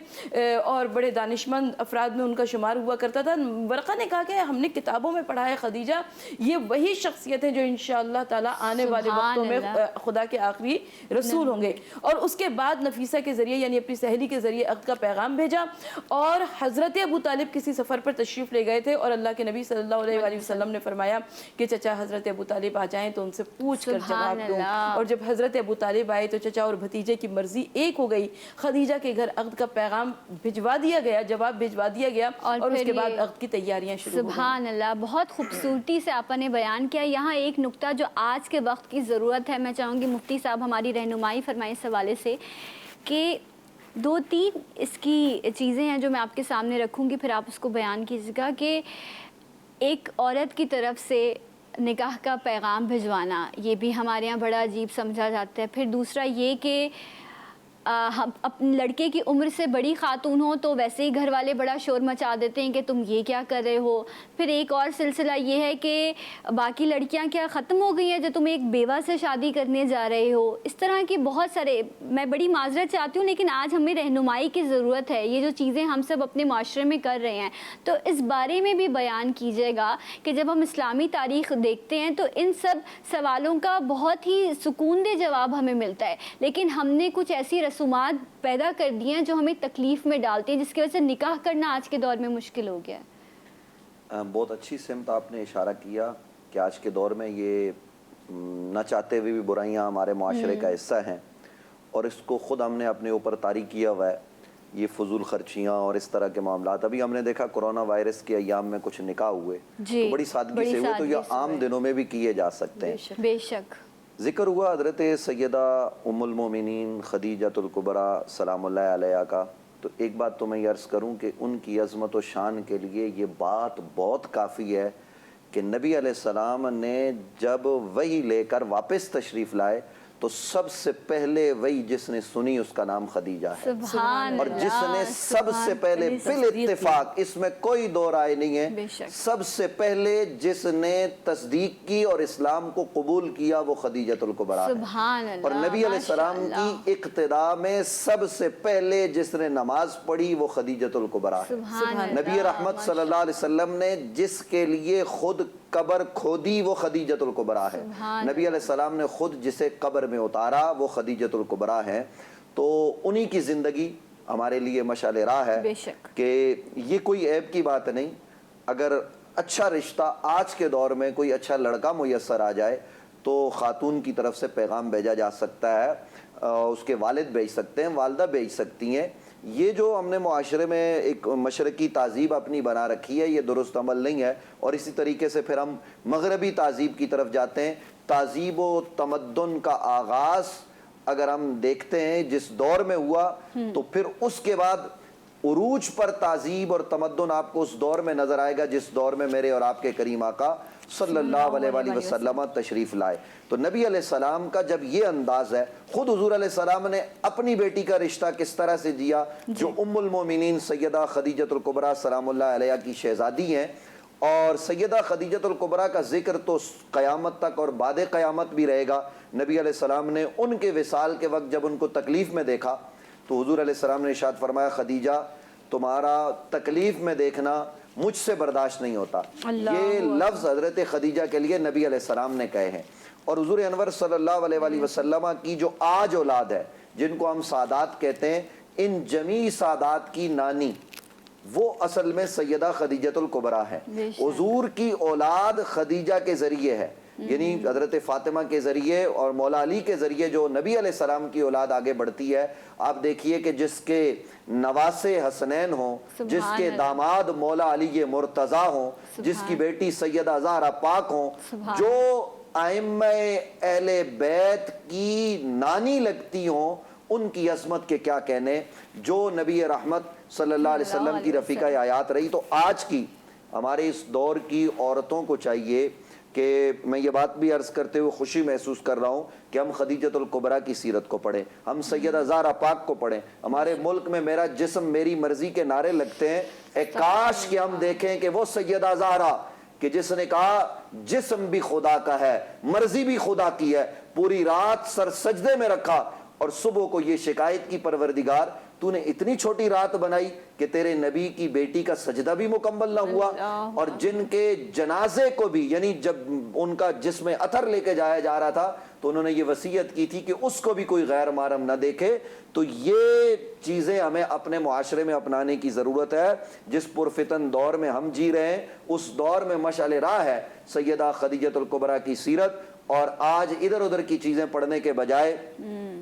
اور بڑے دانشمند افراد میں ان کا شمار ہوا کرتا تھا. ورقہ نے کہا کہ ہم نے کتابوں میں پڑھا ہے خدیجہ یہ وہی شخصیت ہے جو انشاءاللہ تعالیٰ آنے والے وقتوں میں خدا کے آخری رسول ہوں گے. اور اس کے بعد نفیسہ کے ذریعے یعنی اپنی سہیلی کے ذریعے عقد کا پیغام بھیجا اور حضرت ابو طالب کسی سفر پر تشریف لے گئے تھے اور اللہ کے نبی صلی اللہ علیہ وآلہ وسلم نے فرمایا کہ چچا حضرت ابو طالب آ جائیں تو ان سے پوچھ کر جواب دوں. اور جب حضرت ابو طالب آئے تو چچا اور بھتیجے کی مرضی ایک ہو گئی. خدیجہ کے گھر عقد کا پیغام بھجوا دیا گیا، جواب بھجوا دیا گیا اور اس کے بعد عقد کی تیاریاں شروع ہو گئیں. سبحان اللہ، بہت خوبصورتی سے آپ نے بیان کیا. یہاں ایک نقطہ جو آج کے وقت کی ضرورت ہے، میں چاہوں گی مفتی صاحب ہماری رہنمائی فرمائیں اس حوالے سے کہ 2-3 اس کی چیزیں ہیں جو میں آپ کے سامنے رکھوں گی، پھر آپ اس کو بیان کیجیے گا. کہ ایک عورت کی طرف سے نکاح کا پیغام بھجوانا یہ بھی ہمارے یہاں بڑا عجیب سمجھا جاتا ہے. پھر دوسرا یہ کہ اپنے لڑکے کی عمر سے بڑی خاتون ہو تو ویسے ہی گھر والے بڑا شور مچا دیتے ہیں کہ تم یہ کیا کر رہے ہو. پھر ایک اور سلسلہ یہ ہے کہ باقی لڑکیاں کیا ختم ہو گئی ہیں جو تم ایک بیوہ سے شادی کرنے جا رہے ہو. اس طرح کی بہت سارے، میں بڑی معذرت چاہتی ہوں لیکن آج ہمیں رہنمائی کی ضرورت ہے. یہ جو چیزیں ہم سب اپنے معاشرے میں کر رہے ہیں تو اس بارے میں بھی بیان کیجیے گا کہ جب ہم اسلامی تاریخ دیکھتے ہیں تو ان سب سوالوں کا بہت ہی سکون دہ جواب ہمیں ملتا ہے، لیکن ہم نے کچھ ایسی رسومات پیدا کر دی ہیں جو ہمیں تکلیف میں ڈالتی ہیں، جس کی وجہ سے نکاح کرنا آج کے دور میں مشکل ہو گیا ہے. بہت اچھی سمت آپ نے اشارہ کیا کہ آج کے دور میں یہ نہ چاہتے ہوئے بھی برائیاں ہمارے معاشرے کا حصہ ہیں اور اس کو خود ہم نے اپنے اوپر طاری کیا ہوا ہے. یہ فضول خرچیاں اور اس طرح کے معاملات، ابھی ہم نے دیکھا کورونا وائرس کے ایام میں کچھ نکاح ہوئے تو بڑی سادگی سے ہوئے، تو یہ عام دنوں میں بھی کیے جا سکتے ہیں. بے شک. ذکر ہوا حضرت سیدہ ام المومنین خدیجۃ الکبریٰ سلام اللہ علیہا کا، تو ایک بات تو میں عرض کروں کہ ان کی عظمت و شان کے لیے یہ بات بہت کافی ہے کہ نبی علیہ السلام نے جب وحی لے کر واپس تشریف لائے تو سب سے پہلے وہی جس نے سنی اس کا نام خدیجہ ہے، اور جس نے سب سے پہلے بال اتفاق، اس میں کوئی دو رائے نہیں ہے، سب سے پہلے جس نے تصدیق کی اور اسلام کو قبول کیا وہ خدیجۃ الکبریٰ ہے. اور نبی علیہ السلام کی اقتداء میں سب سے پہلے جس نے نماز پڑھی وہ خدیجۃ الکبریٰ ہے. نبی رحمت صلی اللہ علیہ وسلم نے جس کے لیے خود قبر کھودی وہ خدیجۃ الکبریٰ ہے. نبی علیہ السلام نے خود جسے قبر میں اتارا وہ خدیجۃ الکبریٰ ہے. تو انہی کی زندگی ہمارے لیے مشعل راہ ہے کہ یہ کوئی عیب کی بات نہیں. اگر اچھا رشتہ آج کے دور میں کوئی اچھا لڑکا میسر آ جائے تو خاتون کی طرف سے پیغام بھیجا جا سکتا ہے، اس کے والد بھیج سکتے ہیں، والدہ بھیج سکتی ہیں. یہ جو ہم نے معاشرے میں ایک مشرقی تہذیب اپنی بنا رکھی ہے یہ درست عمل نہیں ہے، اور اسی طریقے سے پھر ہم مغربی تہذیب کی طرف جاتے ہیں. تہذیب و تمدن کا آغاز اگر ہم دیکھتے ہیں جس دور میں ہوا تو پھر اس کے بعد عروج پر تہذیب اور تمدن آپ کو اس دور میں نظر آئے گا جس دور میں میرے اور آپ کے کریم آقا صلی اللہ علیہ وآلہ وسلم تشریف لائے. تو نبی علیہ السلام کا جب یہ انداز ہے، خود حضور علیہ السلام نے اپنی بیٹی کا رشتہ کس طرح سے جیا، جو ام المومنین سیدہ خدیجۃ الکبریٰ سلام اللہ علیہا کی شہزادی ہیں. اور سیدہ خدیجۃ الکبریٰ کا ذکر تو قیامت تک اور بعد قیامت بھی رہے گا. نبی علیہ السلام نے ان کے وصال کے وقت جب ان کو تکلیف میں دیکھا تو حضور علیہ السلام نے ارشاد فرمایا خدیجہ تمہارا تکلیف میں دیکھنا مجھ سے برداشت نہیں ہوتا. یہ لفظ حضرت خدیجہ کے لیے نبی علیہ السلام نے کہے ہیں. اور حضور انور صلی اللہ علیہ وآلہ وسلم کی جو آج اولاد ہے جن کو ہم سادات کہتے ہیں، ان جمیع سادات کی نانی وہ اصل میں سیدہ خدیجۃ الکبریٰ ہے. حضور کی اولاد خدیجہ کے ذریعے ہے، یعنی حضرت فاطمہ کے ذریعے اور مولا علی کے ذریعے جو نبی علیہ السلام کی اولاد آگے بڑھتی ہے. آپ دیکھیے کہ جس کے نواسے حسنین ہوں، جس کے داماد مولا علی مرتضیٰ ہوں، جس کی بیٹی سیدہ زہرا پاک ہوں، جو ائمہ اہل بیت کی نانی لگتی ہوں، ان کی عظمت کے کیا کہنے، جو نبی رحمت صلی اللہ علیہ وسلم کی رفیقہ آیات رہی. تو آج کی ہمارے اس دور کی عورتوں کو چاہیے کہ میں یہ بات بھی عرض کرتے ہوئے خوشی محسوس کر رہا ہوں کہ ہم خدیجۃ الکبریٰ کی سیرت کو پڑھیں، ہم سیدہ زہرا پاک کو پڑھیں. ہمارے ملک میں میرا جسم میری مرضی کے نعرے لگتے ہیں، اے کاش کہ ہم دیکھیں کہ وہ سیدہ زہرا کہ جس نے کہا جسم بھی خدا کا ہے، مرضی بھی خدا کی ہے، پوری رات سر سجدے میں رکھا اور صبح کو یہ شکایت کی پروردگار تو نے اتنی چھوٹی رات بنائی کہ تیرے نبی کی بیٹی کا سجدہ بھی مکمل نہ ہوا. اور جن کے جنازے کو بھی، یعنی جب ان کا جسم اثر لے کے جایا جا رہا تھا تو انہوں نے یہ وصیت کی تھی کہ اس کو بھی کوئی غیر محرم نہ دیکھے. تو یہ چیزیں ہمیں اپنے معاشرے میں اپنانے کی ضرورت ہے. جس پرفتن دور میں ہم جی رہے ہیں اس دور میں مشعل راہ ہے سیدہ خدیجۃ الکبریٰ کی سیرت. اور آج ادھر ادھر کی چیزیں پڑھنے کے بجائے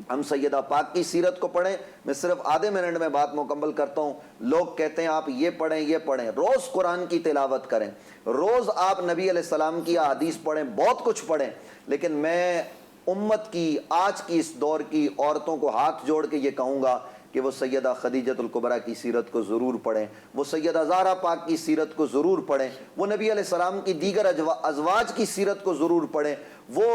ہم سیدہ پاک کی سیرت کو پڑھیں. میں صرف آدھے منٹ میں بات مکمل کرتا ہوں. لوگ کہتے ہیں آپ یہ پڑھیں یہ پڑھیں، روز قرآن کی تلاوت کریں، روز آپ نبی علیہ السلام کی احادیث پڑھیں، بہت کچھ پڑھیں. لیکن میں امت کی آج کی اس دور کی عورتوں کو ہاتھ جوڑ کے یہ کہوں گا کہ وہ سیدہ خدیجۃ الکبریٰ کی سیرت کو ضرور پڑھیں، وہ سیدہ زہرا پاک کی سیرت کو ضرور پڑھیں، وہ نبی علیہ السلام کی دیگر ازواج کی سیرت کو ضرور پڑھیں. وہ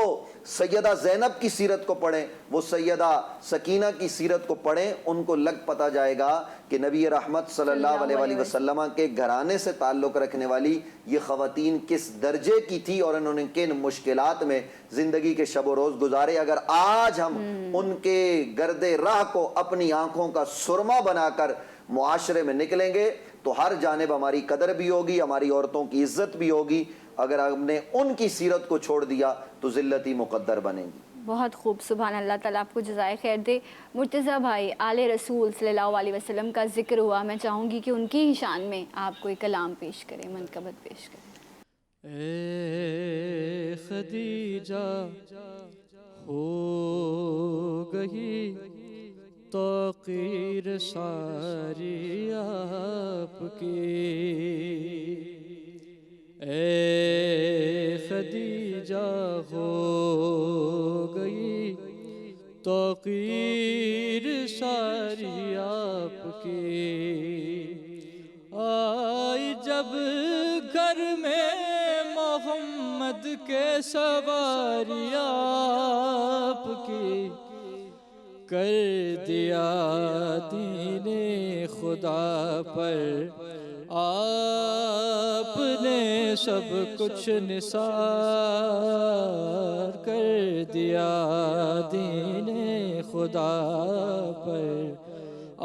سیدہ زینب کی سیرت کو پڑھیں، وہ سیدہ سکینہ کی سیرت کو پڑھیں، ان کو لگ پتہ جائے گا کہ نبی رحمت صلی اللہ علیہ وآلہ وسلم کے گھرانے سے تعلق رکھنے والی یہ خواتین کس درجے کی تھی اور انہوں نے کن مشکلات میں زندگی کے شب و روز گزارے۔ اگر آج ہم ان کے گرد راہ کو اپنی آنکھوں کا سرما بنا کر معاشرے میں نکلیں گے تو ہر جانب ہماری قدر بھی ہوگی، ہماری عورتوں کی عزت بھی ہوگی۔ اگر ہم نے ان کی سیرت کو چھوڑ دیا تو ذلتی مقدر بنیں گی۔ بہت خوب، سبحان اللہ تعالیٰ آپ کو جزائے خیر دے۔ مرتضیٰ بھائی، آل رسول صلی اللہ علیہ وسلم کا ذکر ہوا، میں چاہوں گی کہ ان کی ہی شان میں آپ کوئی کلام پیش کریں، منقبت پیش کریں۔ اے خدیجہ ہو گئی توقیر ساری آپ کی، اے خدیجہ ہو گئی توقیر ساری آپ کی، آئی جب گھر میں محمد کے سواری آپ کی، کر دیا دین خدا پر آپ نے سب کچھ نثار، کر دیا دین خدا پر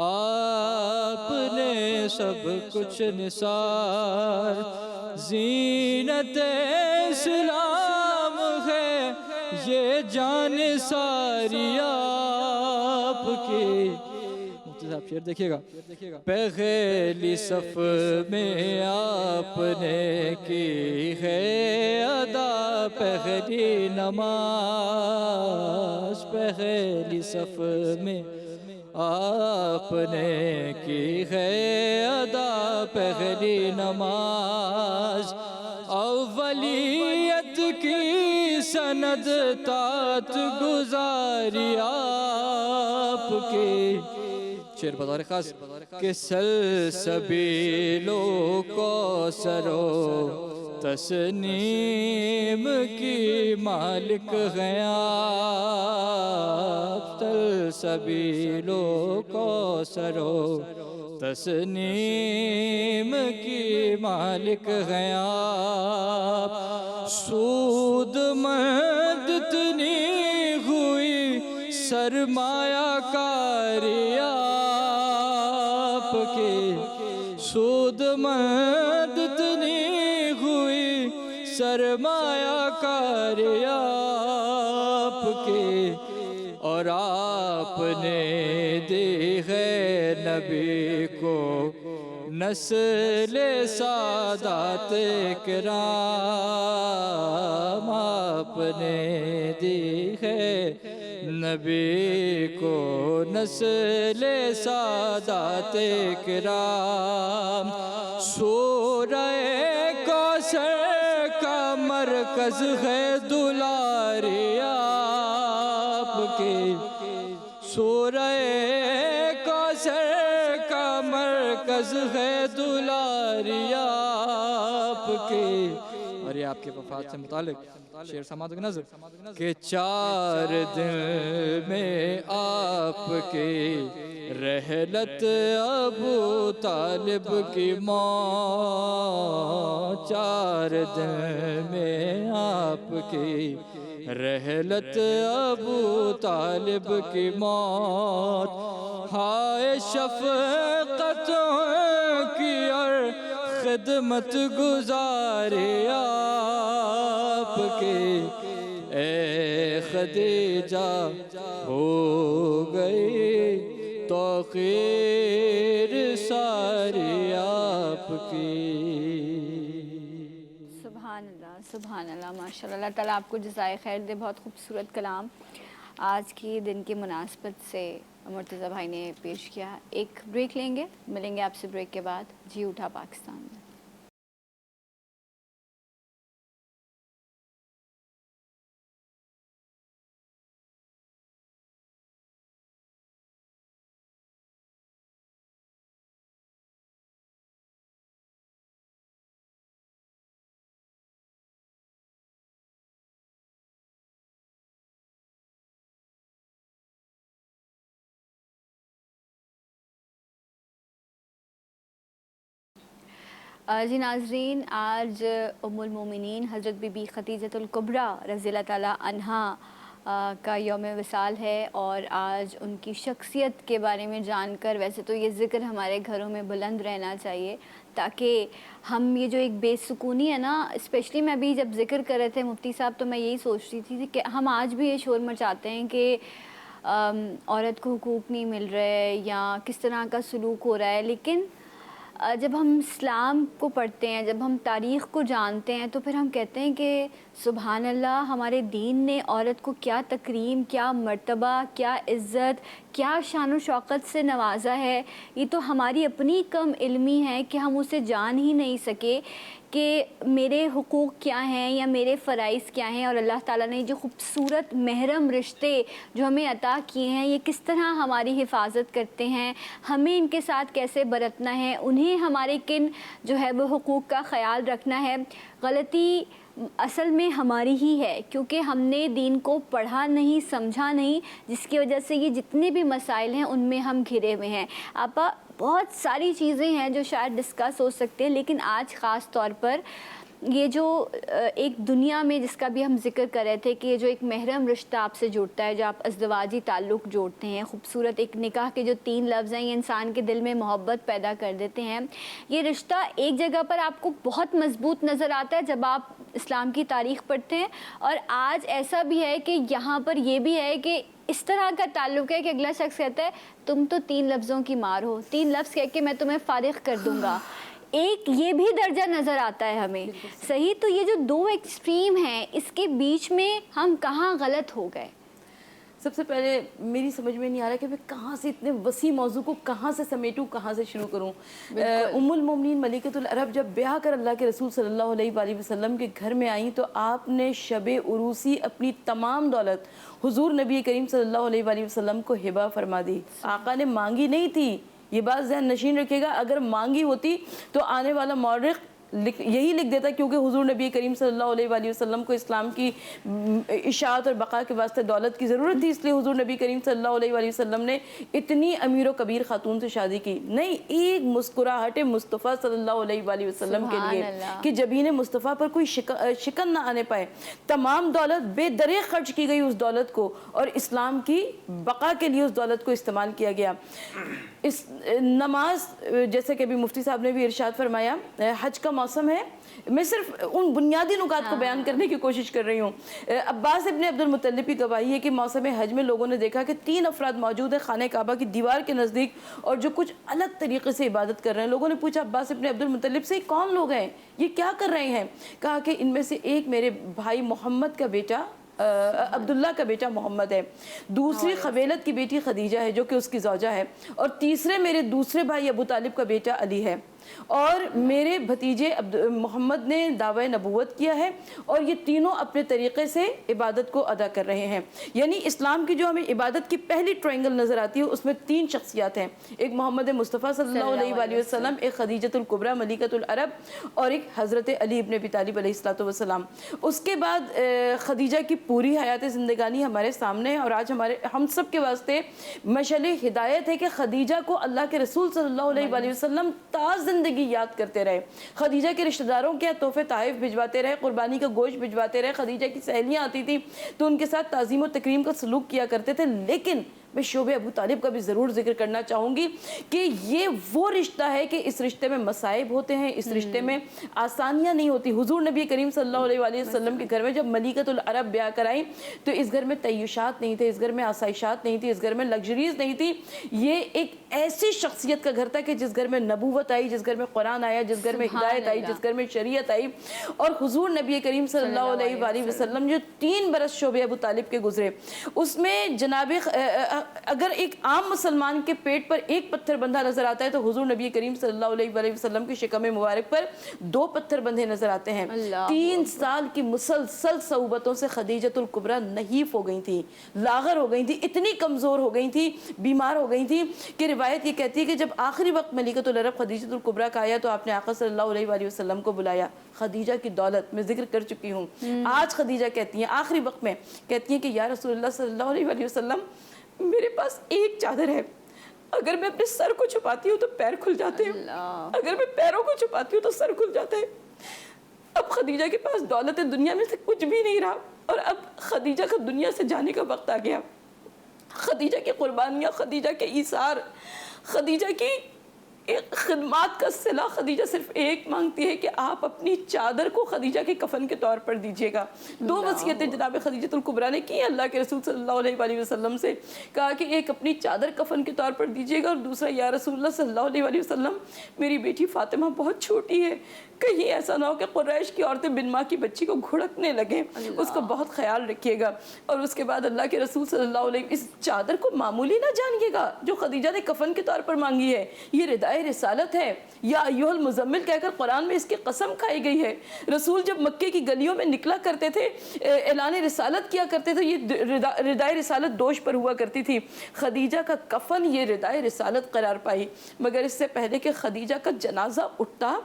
آپ نے سب کچھ نثار، زینت اسلام ہے یہ جان ساری آپ کی۔ مفتی صاحب شعر دیکھیے گا، پہلی صف میں آپ نے کی ہے ادا پہلی نماز، پہلی صف میں آپ نے کی ہے ادا پہلی نماز، اولیت کی سند تات گزاری آپ کی، شعر بطور خاص کہ سلسبیل و کوثر و تسنیم کی مالک ہیں آپ، سلسبیل و کوثر و تسنیم کی مالک ہیں آپ، سود مند اتنی ہوئی سرمایہ کاری آپ کی، سود مند اتنی ہوئی سرمایہ کاری آپ کی، اور آپ نے دی ہے نبی کو نسل سادات کرام، آپ نے دی ہے نبی کو نسل سادات کرام، سورہ کوثر کا مرکز ہے دلاری آپ کی، سورہ کوثر کا مرکز ہے دلاری آپ کی۔ اور یہ آپ کے وفات سے متعلق شعر سماعت کی نظر کہ 4 دن میں آپ کی رحلت ابو طالب کی موت، 4 دن میں آپ کی رحلت ابو طالب کی موت، ہائے شفقت کی اور خدمت گزاری آپ کی، اے خدیجہ ہو گئی توقیر ساری آپ کی۔ سبحان اللہ، سبحان اللہ، ماشاءاللہ، اللہ تعالیٰ آپ کو جزائے خیر دے۔ بہت خوبصورت کلام آج کی دن کی مناسبت سے مرتضیٰ بھائی نے پیش کیا۔ ایک بریک لیں گے، ملیں گے آپ سے بریک کے بعد۔ جی اٹھا پاکستان میں۔ جی ناظرین، آج ام المومنین حضرت بی بی خدیجۃ الکبریٰ رضی اللہ تعالیٰ عنہا کا یوم وصال ہے، اور آج ان کی شخصیت کے بارے میں جان کر، ویسے تو یہ ذکر ہمارے گھروں میں بلند رہنا چاہیے تاکہ ہم یہ جو ایک بے سکونی ہے نا، اسپیشلی میں ابھی جب ذکر کر رہے تھے مفتی صاحب تو میں یہی سوچ رہی تھی کہ ہم آج بھی یہ شور مچاتے ہیں کہ عورت کو حقوق نہیں مل رہے یا کس طرح کا سلوک ہو رہا ہے، لیکن جب ہم اسلام کو پڑھتے ہیں، جب ہم تاریخ کو جانتے ہیں تو پھر ہم کہتے ہیں کہ سبحان اللہ، ہمارے دین نے عورت کو کیا تکریم، کیا مرتبہ، کیا عزت، کیا شان و شوکت سے نوازا ہے۔ یہ تو ہماری اپنی کم علمی ہے کہ ہم اسے جان ہی نہیں سکے کہ میرے حقوق کیا ہیں یا میرے فرائض کیا ہیں، اور اللہ تعالیٰ نے جو خوبصورت محرم رشتے جو ہمیں عطا کیے ہیں یہ کس طرح ہماری حفاظت کرتے ہیں، ہمیں ان کے ساتھ کیسے برتنا ہے، انہیں ہمارے کن جو ہے وہ حقوق کا خیال رکھنا ہے۔ غلطی اصل میں ہماری ہی ہے کیونکہ ہم نے دین کو پڑھا نہیں، سمجھا نہیں، جس کی وجہ سے یہ جتنے بھی مسائل ہیں ان میں ہم گھرے ہوئے ہیں۔ آپا، بہت ساری چیزیں ہیں جو شاید ڈسکس ہو سکتے ہیں، لیکن آج خاص طور پر یہ جو ایک دنیا میں جس کا بھی ہم ذکر کر رہے تھے کہ یہ جو ایک محرم رشتہ آپ سے جوڑتا ہے، جو آپ ازدواجی تعلق جوڑتے ہیں، خوبصورت ایک نکاح کے جو 3 لفظ ہیں یہ انسان کے دل میں محبت پیدا کر دیتے ہیں۔ یہ رشتہ ایک جگہ پر آپ کو بہت مضبوط نظر آتا ہے جب آپ اسلام کی تاریخ پڑھتے ہیں، اور آج ایسا بھی ہے کہ یہاں پر یہ بھی ہے کہ اس طرح کا تعلق ہے کہ اگلا شخص کہتا ہے تم تو 3 لفظوں کی مار ہو، 3 لفظ کہہ کے میں تمہیں فارغ کر دوں گا۔ ایک یہ بھی درجہ نظر آتا ہے ہمیں، صحیح؟ تو یہ جو 2 ایکسٹریم ہیں اس کے بیچ میں ہم کہاں غلط ہو گئے؟ سب سے پہلے میری سمجھ میں نہیں آ رہا کہ میں کہاں سے اتنے وسیع موضوع کو کہاں سے سمیٹوں، کہاں سے شروع کروں۔ ام المومنین ملکۃ العرب جب بیاہ کر اللہ کے رسول صلی اللہ علیہ وآلہ وسلم کے گھر میں آئیں تو آپ نے شب عروسی اپنی تمام دولت حضور نبی کریم صلی اللہ علیہ وآلہ وسلم کو ہبہ فرما دی۔ آقا نے مانگی نہیں تھی، یہ بات ذہن نشین رکھے گا، اگر مانگی ہوتی تو آنے والا مورخ یہی لکھ دیتا کیونکہ حضور نبی کریم صلی اللہ علیہ وآلہ وسلم کو اسلام کی اشاعت اور بقا کے واسطے دولت کی ضرورت تھی، اس لیے حضور نبی کریم صلی اللہ علیہ وآلہ وسلم نے اتنی امیر و کبیر خاتون سے شادی کی۔ نہیں، ایک مسکراہٹ مصطفیٰ صلی اللہ علیہ وآلہ وسلم کے لیے کہ جبین مصطفیٰ پر کوئی شکن نہ آنے پائے، تمام دولت بے دریغ خرچ کی گئی اس دولت کو، اور اسلام کی بقا کے لیے اس دولت کو استعمال کیا گیا۔ اس نماز، جیسے کہ ابھی مفتی صاحب نے بھی ارشاد فرمایا، حج کا موسم ہے، میں صرف ان بنیادی نکات کو بیان کرنے کی کوشش کر رہی ہوں۔ عباس ابن عبد المطلب کی گواہی ہے کہ موسم حج میں لوگوں نے دیکھا کہ 3 افراد موجود ہیں خانہ کعبہ کی دیوار کے نزدیک اور جو کچھ الگ طریقے سے عبادت کر رہے ہیں۔ لوگوں نے پوچھا عباس ابن عبد المطلب سے، کون لوگ ہیں، یہ کیا کر رہے ہیں؟ کہا کہ ان میں سے ایک میرے بھائی محمد کا بیٹا عبداللہ کا بیٹا محمد ہے، دوسری خویلد کی بیٹی خدیجہ ہے جو کہ اس کی زوجہ ہے، اور تیسرے میرے دوسرے بھائی ابو طالب کا بیٹا علی ہے، اور میرے بھتیجے محمد نے دعوی نبوت کیا ہے، اور یہ تینوں اپنے طریقے سے عبادت کو ادا کر رہے ہیں۔ یعنی اسلام کی جو ہمیں عبادت کی پہلی ٹرائنگل نظر آتی ہے اس میں 3 شخصیات ہیں، ایک محمد مصطفیٰ صلی اللہ علیہ وآلہ وسلم، ایک خدیجۃ الکبریٰ ملکۃ العرب، اور ایک حضرت علی ابن ابی طالب علیہ الصلوۃ والسلام۔ اس کے بعد خدیجہ کی پوری حیات زندگانی ہمارے سامنے ہے، اور آج ہم سب کے واسطے مشعل ہدایت ہے کہ خدیجہ کو اللہ کے رسول صلی اللہ علیہ وآلہ وسلم تا زندگی یاد کرتے رہے۔ خدیجہ کے رشتہ داروں کے تحفے تحائف بھجواتے رہے، قربانی کا گوشت بھجواتے رہے، خدیجہ کی سہیلیاں آتی تھیں تو ان کے ساتھ تعظیم و تکریم کا سلوک کیا کرتے تھے۔ لیکن میں شعبہ ابو طالب کا بھی ضرور ذکر کرنا چاہوں گی کہ یہ وہ رشتہ ہے کہ اس رشتے میں مصائب ہوتے ہیں، اس رشتے میں آسانیاں نہیں ہوتی۔ حضور نبی کریم صلی اللہ علیہ وآلہ وسلم کے گھر میں جب ملکۃ العرب بیاہ کر آئیں تو اس گھر میں تعیشات نہیں تھے، اس گھر میں آسائشات نہیں تھی، اس گھر میں لگژریز نہیں تھی۔ یہ ایک ایسی شخصیت کا گھر تھا کہ جس گھر میں نبوت آئی، جس گھر میں قرآن آیا، جس گھر میں ہدایت آئی، جس گھر میں شریعت آئی، اور حضور نبی کریم صلی اللہ علیہ وآلہ وسلم جو 3 برس شعبہ ابو طالب کے گزرے، اس میں جناب اگر ایک عام مسلمان کے پیٹ پر 1 پتھر بندھا نظر آتا ہے تو حضور نبی کریم صلی اللہ علیہ وآلہ وسلم کی شکم مبارک پر 2 پتھر بندھے نظر آتے ہیں۔ 3 سال کی مسلسل صعوبتوں سے خدیجۃ الکبریٰ نحیف ہو گئی تھی، لاغر ہو گئی تھی، اتنی کمزور ہو گئی تھی، بیمار ہو گئی تھی کہ روایت یہ کہتی ہے کہ جب آخری وقت ملکۃ العرب خدیجۃ الکبریٰ کا آیا تو آپ نے آقا صلی اللہ علیہ وآلہ وسلم کو بلایا۔ خدیجہ کی دولت میں ذکر کر چکی ہوں، آج خدیجہ کہتی ہیں آخری وقت میں، کہتی ہیں کہ یا رسول اللہ صلی اللہ علیہ وآلہ وسلم، میرے پاس 1 چادر ہے، اگر میں اپنے سر کو چھپاتی ہوں تو پیر کھل جاتے ہیں، اگر میں پیروں کو چھپاتی ہوں تو سر کھل جاتا ہے۔ اب خدیجہ کے پاس دولت دنیا میں سے کچھ بھی نہیں رہا، اور اب خدیجہ کا دنیا سے جانے کا وقت آ گیا۔ خدیجہ کی قربانیاں، خدیجہ کے ایثار، خدیجہ کی خدمات کا صلہ، خدیجہ صرف ایک مانگتی ہے کہ آپ اپنی چادر کو خدیجہ کے کفن کے طور پر دیجیے گا۔ دو وصیتیں جناب خدیجۃ الکبریٰ نے کی، اللہ کے رسول صلی اللہ علیہ وآلہ وسلم سے کہا کہ ایک اپنی چادر کفن کے طور پر دیجیے گا، اور دوسرا یا رسول اللہ صلی اللہ علیہ وآلہ وسلم میری بیٹی فاطمہ بہت چھوٹی ہے، کہیں ایسا نہ ہو کہ قریش کی عورتیں بن ماں کی بچی کو گھڑکنے لگیں، اس کا بہت خیال رکھیے گا۔ اور اس کے بعد اللہ کے رسول صلی اللہ علیہ وسلم اس چادر کو معمولی نہ جانیے گا جو خدیجہ نے کفن کے طور پر مانگی ہے، یہ ردائے رسالت ہے۔ یا ایھا المزمل کہہ کر قرآن میں اس کی قسم کھائی گئی ہے۔ رسول جب مکے کی گلیوں میں نکلا کرتے تھے، اعلان رسالت کیا کرتے تھے، یہ ردائے رسالت دوش پر ہوا کرتی تھی۔ خدیجہ کا کفن یہ ردائے رسالت قرار پائی، مگر اس سے پہلے کہ خدیجہ کا جنازہ اٹھتا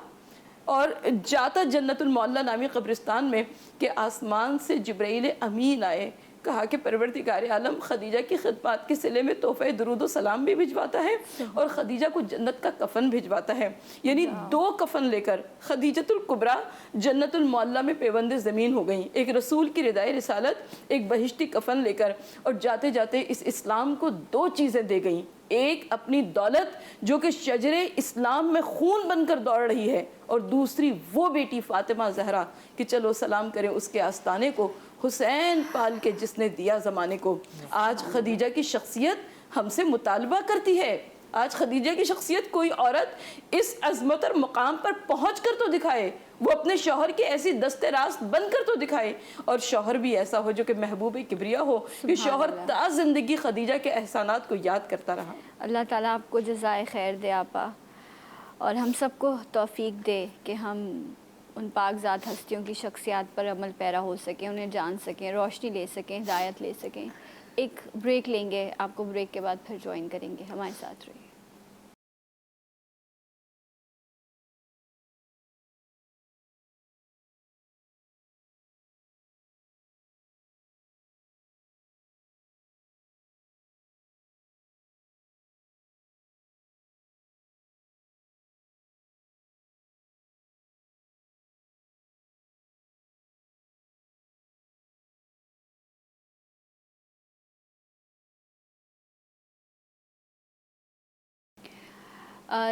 اور جاتا جنت المعلیٰ نامی قبرستان میں، کہ آسمان سے جبرائیل امین آئے، کہا کہ پروردگار عالم خدیجہ کی خدمات کے صلے میں تحفہ درود و سلام بھی بھجواتا ہے اور خدیجہ کو جنت کا کفن بھجواتا ہے۔ یعنی دو کفن لے کر خدیجۃ الکبریٰ جنت المعلیٰ میں پیوند زمین ہو گئیں، ایک رسول کی ردائے رسالت، ایک بہشتی کفن لے کر، اور جاتے جاتے اس اسلام کو دو چیزیں دے گئیں، ایک اپنی دولت جو کہ شجر اسلام میں خون بن کر دوڑ رہی ہے، اور دوسری وہ بیٹی فاطمہ زہرا کہ چلو سلام کریں اس کے آستانے کو، حسین پال کے جس نے دیا زمانے کو۔ آج خدیجہ کی شخصیت ہم سے مطالبہ کرتی ہے، آج خدیجہ کی شخصیت کوئی عورت اس عظمت اور مقام پر پہنچ کر تو دکھائے، وہ اپنے شوہر کے ایسی دست راست بن کر تو دکھائے، اور شوہر بھی ایسا ہو جو کہ محبوب کبریا ہو، کہ شوہر تا زندگی خدیجہ کے احسانات کو یاد کرتا رہا۔ اللہ تعالیٰ آپ کو جزائے خیر دے آپا، اور ہم سب کو توفیق دے کہ ہم ان پاک ذات ہستیوں کی شخصیات پر عمل پیرا ہو سکیں، انہیں جان سکیں، روشنی لے سکیں، ہدایت لے سکیں۔ ایک بریک لیں گے، آپ کو بریک کے بعد پھر جوائن کریں گے، ہمارے ساتھ رہیے۔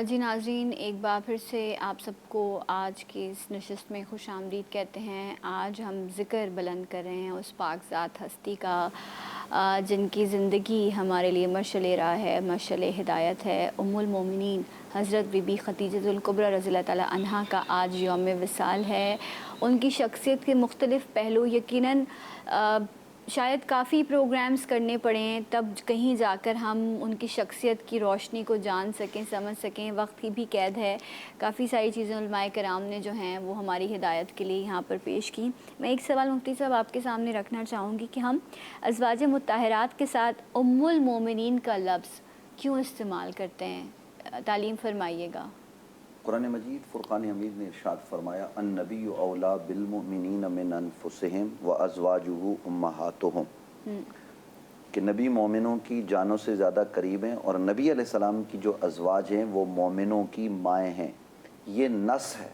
جی ناظرین، ایک بار پھر سے آپ سب کو آج کی اس نشست میں خوش آمدید کہتے ہیں۔ آج ہم ذکر بلند کر رہے ہیں اس پاک ذات ہستی کا جن کی زندگی ہمارے لیے مشعل راہ ہے، مشعل ہدایت ہے۔ ام المومنین حضرت بی بی خدیجہ الکبریٰ رضی اللہ تعالیٰ عنہا کا آج یوم وصال ہے۔ ان کی شخصیت کے مختلف پہلو یقیناً شاید کافی پروگرامز کرنے پڑیں تب کہیں جا کر ہم ان کی شخصیت کی روشنی کو جان سکیں، سمجھ سکیں۔ وقت کی بھی قید ہے، کافی ساری چیزیں علماء کرام نے جو ہیں وہ ہماری ہدایت کے لیے یہاں پر پیش کی۔ میں ایک سوال مفتی صاحب آپ کے سامنے رکھنا چاہوں گی کہ ہم ازواج مطہرات کے ساتھ ام المومنین کا لفظ کیوں استعمال کرتے ہیں؟ تعلیم فرمائیے گا۔ قرآن مجید فرقان حمید نے ارشاد فرمایا النبی اولا بالمؤمنین من انفسہم وازواجہ امہاتہم، کہ نبی مومنوں کی جانوں سے زیادہ قریب ہیں، اور نبی علیہ السلام کی جو ازواج ہیں وہ مومنوں کی مائیں ہیں۔ یہ نص ہے،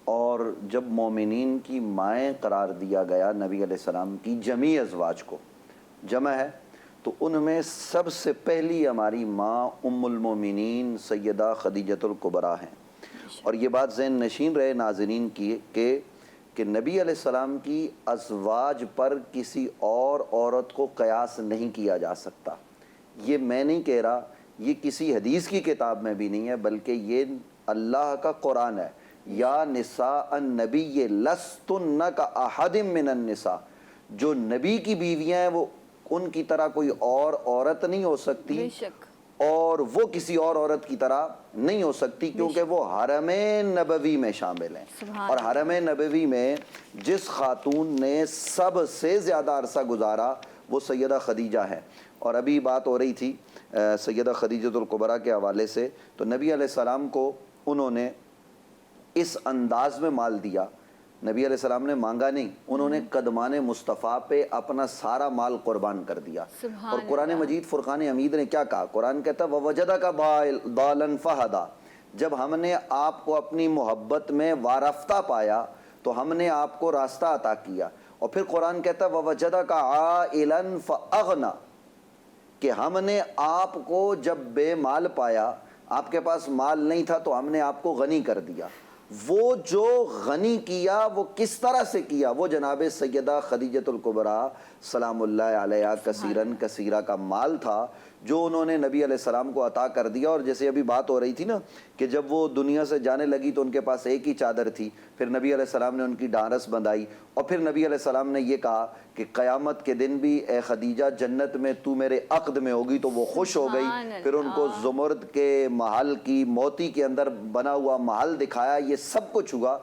اور جب مومنین کی مائیں قرار دیا گیا نبی علیہ السلام کی جمیع ازواج کو، جمع ہے، تو ان میں سب سے پہلی ہماری ماں ام المومنین سیدہ خدیجۃ الکبریٰ ہیں۔ اور یہ بات ذہن نشین رہے ناظرین کی کہ نبی علیہ السلام کی ازواج پر کسی اور عورت کو قیاس نہیں کیا جا سکتا۔ یہ میں نہیں کہہ رہا، یہ کسی حدیث کی کتاب میں بھی نہیں ہے، بلکہ یہ اللہ کا قرآن ہے۔ یا نساء النبی لستن کاحد من النساء، جو نبی کی بیویاں ہیں وہ ان کی طرح کوئی اور عورت نہیں ہو سکتی، بے شک، اور وہ کسی اور عورت کی طرح نہیں ہو سکتی، کیونکہ وہ حرم نبوی میں شامل ہیں۔ اور حرم نبوی میں جس خاتون نے سب سے زیادہ عرصہ گزارا وہ سیدہ خدیجہ ہے۔ اور ابھی بات ہو رہی تھی سیدہ خدیجۃ الکبریٰ کے حوالے سے، تو نبی علیہ السلام کو انہوں نے اس انداز میں مال دیا نبی علیہ السلام نے مانگا نہیں، انہوں نے قدمان مصطفیٰ پہ اپنا سارا مال قربان کر دیا. اور قرآن مجید فرقان حمید نے کیا کہا؟ قرآن کہتا ہے وَوَجَدَكَ ضَالًا فَهَدَىٰ. جب ہم نے آپ کو اپنی محبت میں وارفتہ پایا تو ہم نے آپ کو راستہ عطا کیا. اور پھر قرآن کہتا ہے وَوَجَدَكَ عَائِلًا فَأَغْنَىٰ، کہ ہم نے آپ کو جب بے مال پایا، آپ کے پاس مال نہیں تھا تو ہم نے آپ کو غنی کر دیا. وہ جو غنی کیا وہ کس طرح سے کیا؟ وہ جناب سیدہ خدیجۃ الکبریٰ سلام اللہ علیہا کثیراً کثیرہ کا مال تھا جو انہوں نے نبی علیہ السلام کو عطا کر دیا. اور جیسے ابھی بات ہو رہی تھی نا کہ جب وہ دنیا سے جانے لگی تو ان کے پاس ایک ہی چادر تھی، پھر نبی علیہ السلام نے ان کی ڈھارس بندھائی اور پھر نبی علیہ السلام نے یہ کہا کہ قیامت کے دن بھی اے خدیجہ جنت میں تو میرے عقد میں ہوگی، تو وہ خوش ہو گئی. پھر ان کو زمرد کے محل کی موتی کے اندر بنا ہوا محل دکھایا، یہ سب کچھ ہوا.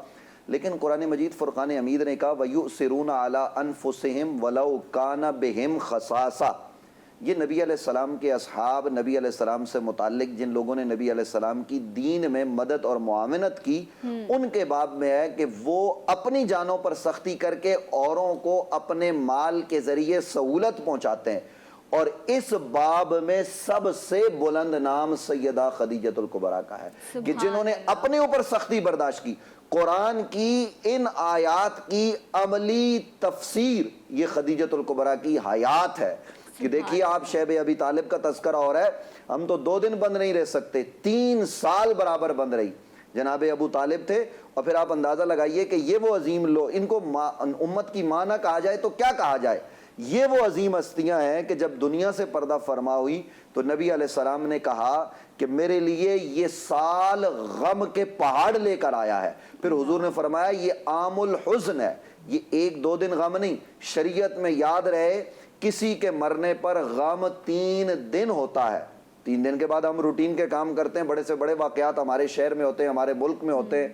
لیکن قرآن مجید فرقان حمید نے کہا وَيُؤْثِرُونَ عَلَىٰ أَنفُسِهِمْ وَلَوْ كَانَ بِهِمْ خَصَاصَةٌ. یہ نبی علیہ السلام کے اصحاب، نبی علیہ السلام سے متعلق جن لوگوں نے نبی علیہ السلام کی دین میں مدد اور معاونت کی، ان کے باب میں ہے کہ وہ اپنی جانوں پر سختی کر کے اوروں کو اپنے مال کے ذریعے سہولت پہنچاتے ہیں. اور اس باب میں سب سے بلند نام سیدہ خدیجۃ الکبریٰ کا ہے کہ جنہوں نے اپنے اوپر سختی برداشت کی. قرآن کی ان آیات کی عملی تفسیر یہ خدیجۃ الکبریٰ کی حیات ہے کہ دیکھیے آپ شیب ابی طالب کا تذکرہ ہو رہا ہے، ہم تو 2 دن بند نہیں رہ سکتے، 3 سال برابر بند رہی جناب ابو طالب تھے. اور پھر آپ اندازہ لگائیے کہ یہ وہ عظیم لوگ، ان کو امت کی ماں نہ کہا جائے تو کیا کہا جائے، یہ وہ عظیم ہستیاں ہیں کہ جب دنیا سے پردہ فرما ہوئی تو نبی علیہ السلام نے کہا کہ میرے لیے یہ سال غم کے پہاڑ لے کر آیا ہے. پھر حضور نے فرمایا یہ عام الحزن ہے، یہ 1-2 دن غم نہیں. شریعت میں یاد رہے کسی کے مرنے پر غم 3 دن ہوتا ہے. 3 دن کے بعد ہم روٹین کے کام کرتے ہیں، بڑے سے بڑے واقعات ہمارے شہر میں ہوتے ہیں، ہمارے ملک میں ہوتے ہیں.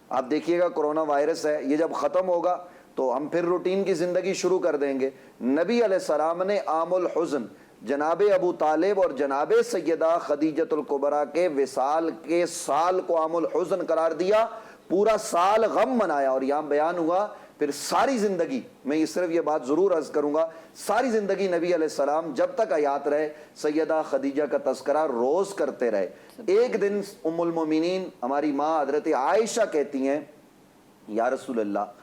آپ دیکھیے گا کرونا وائرس ہے، یہ جب ختم ہوگا تو ہم پھر روٹین کی زندگی شروع کر دیں گے. نبی علیہ السلام نے عام الحزن جناب ابو طالب اور جناب سیدہ خدیجۃ الکبریٰ کے وصال کے سال کو عام الحزن قرار دیا، پورا سال غم منایا. اور یہاں بیان ہوا پھر ساری زندگی، میں یہ صرف یہ بات ضرور عرض کروں گا، ساری زندگی نبی علیہ السلام جب تک حیات رہے سیدہ خدیجہ کا تذکرہ روز کرتے رہے. ایک دن ام المومنین ہماری ماں حضرت عائشہ کہتی ہیں یا رسول اللہ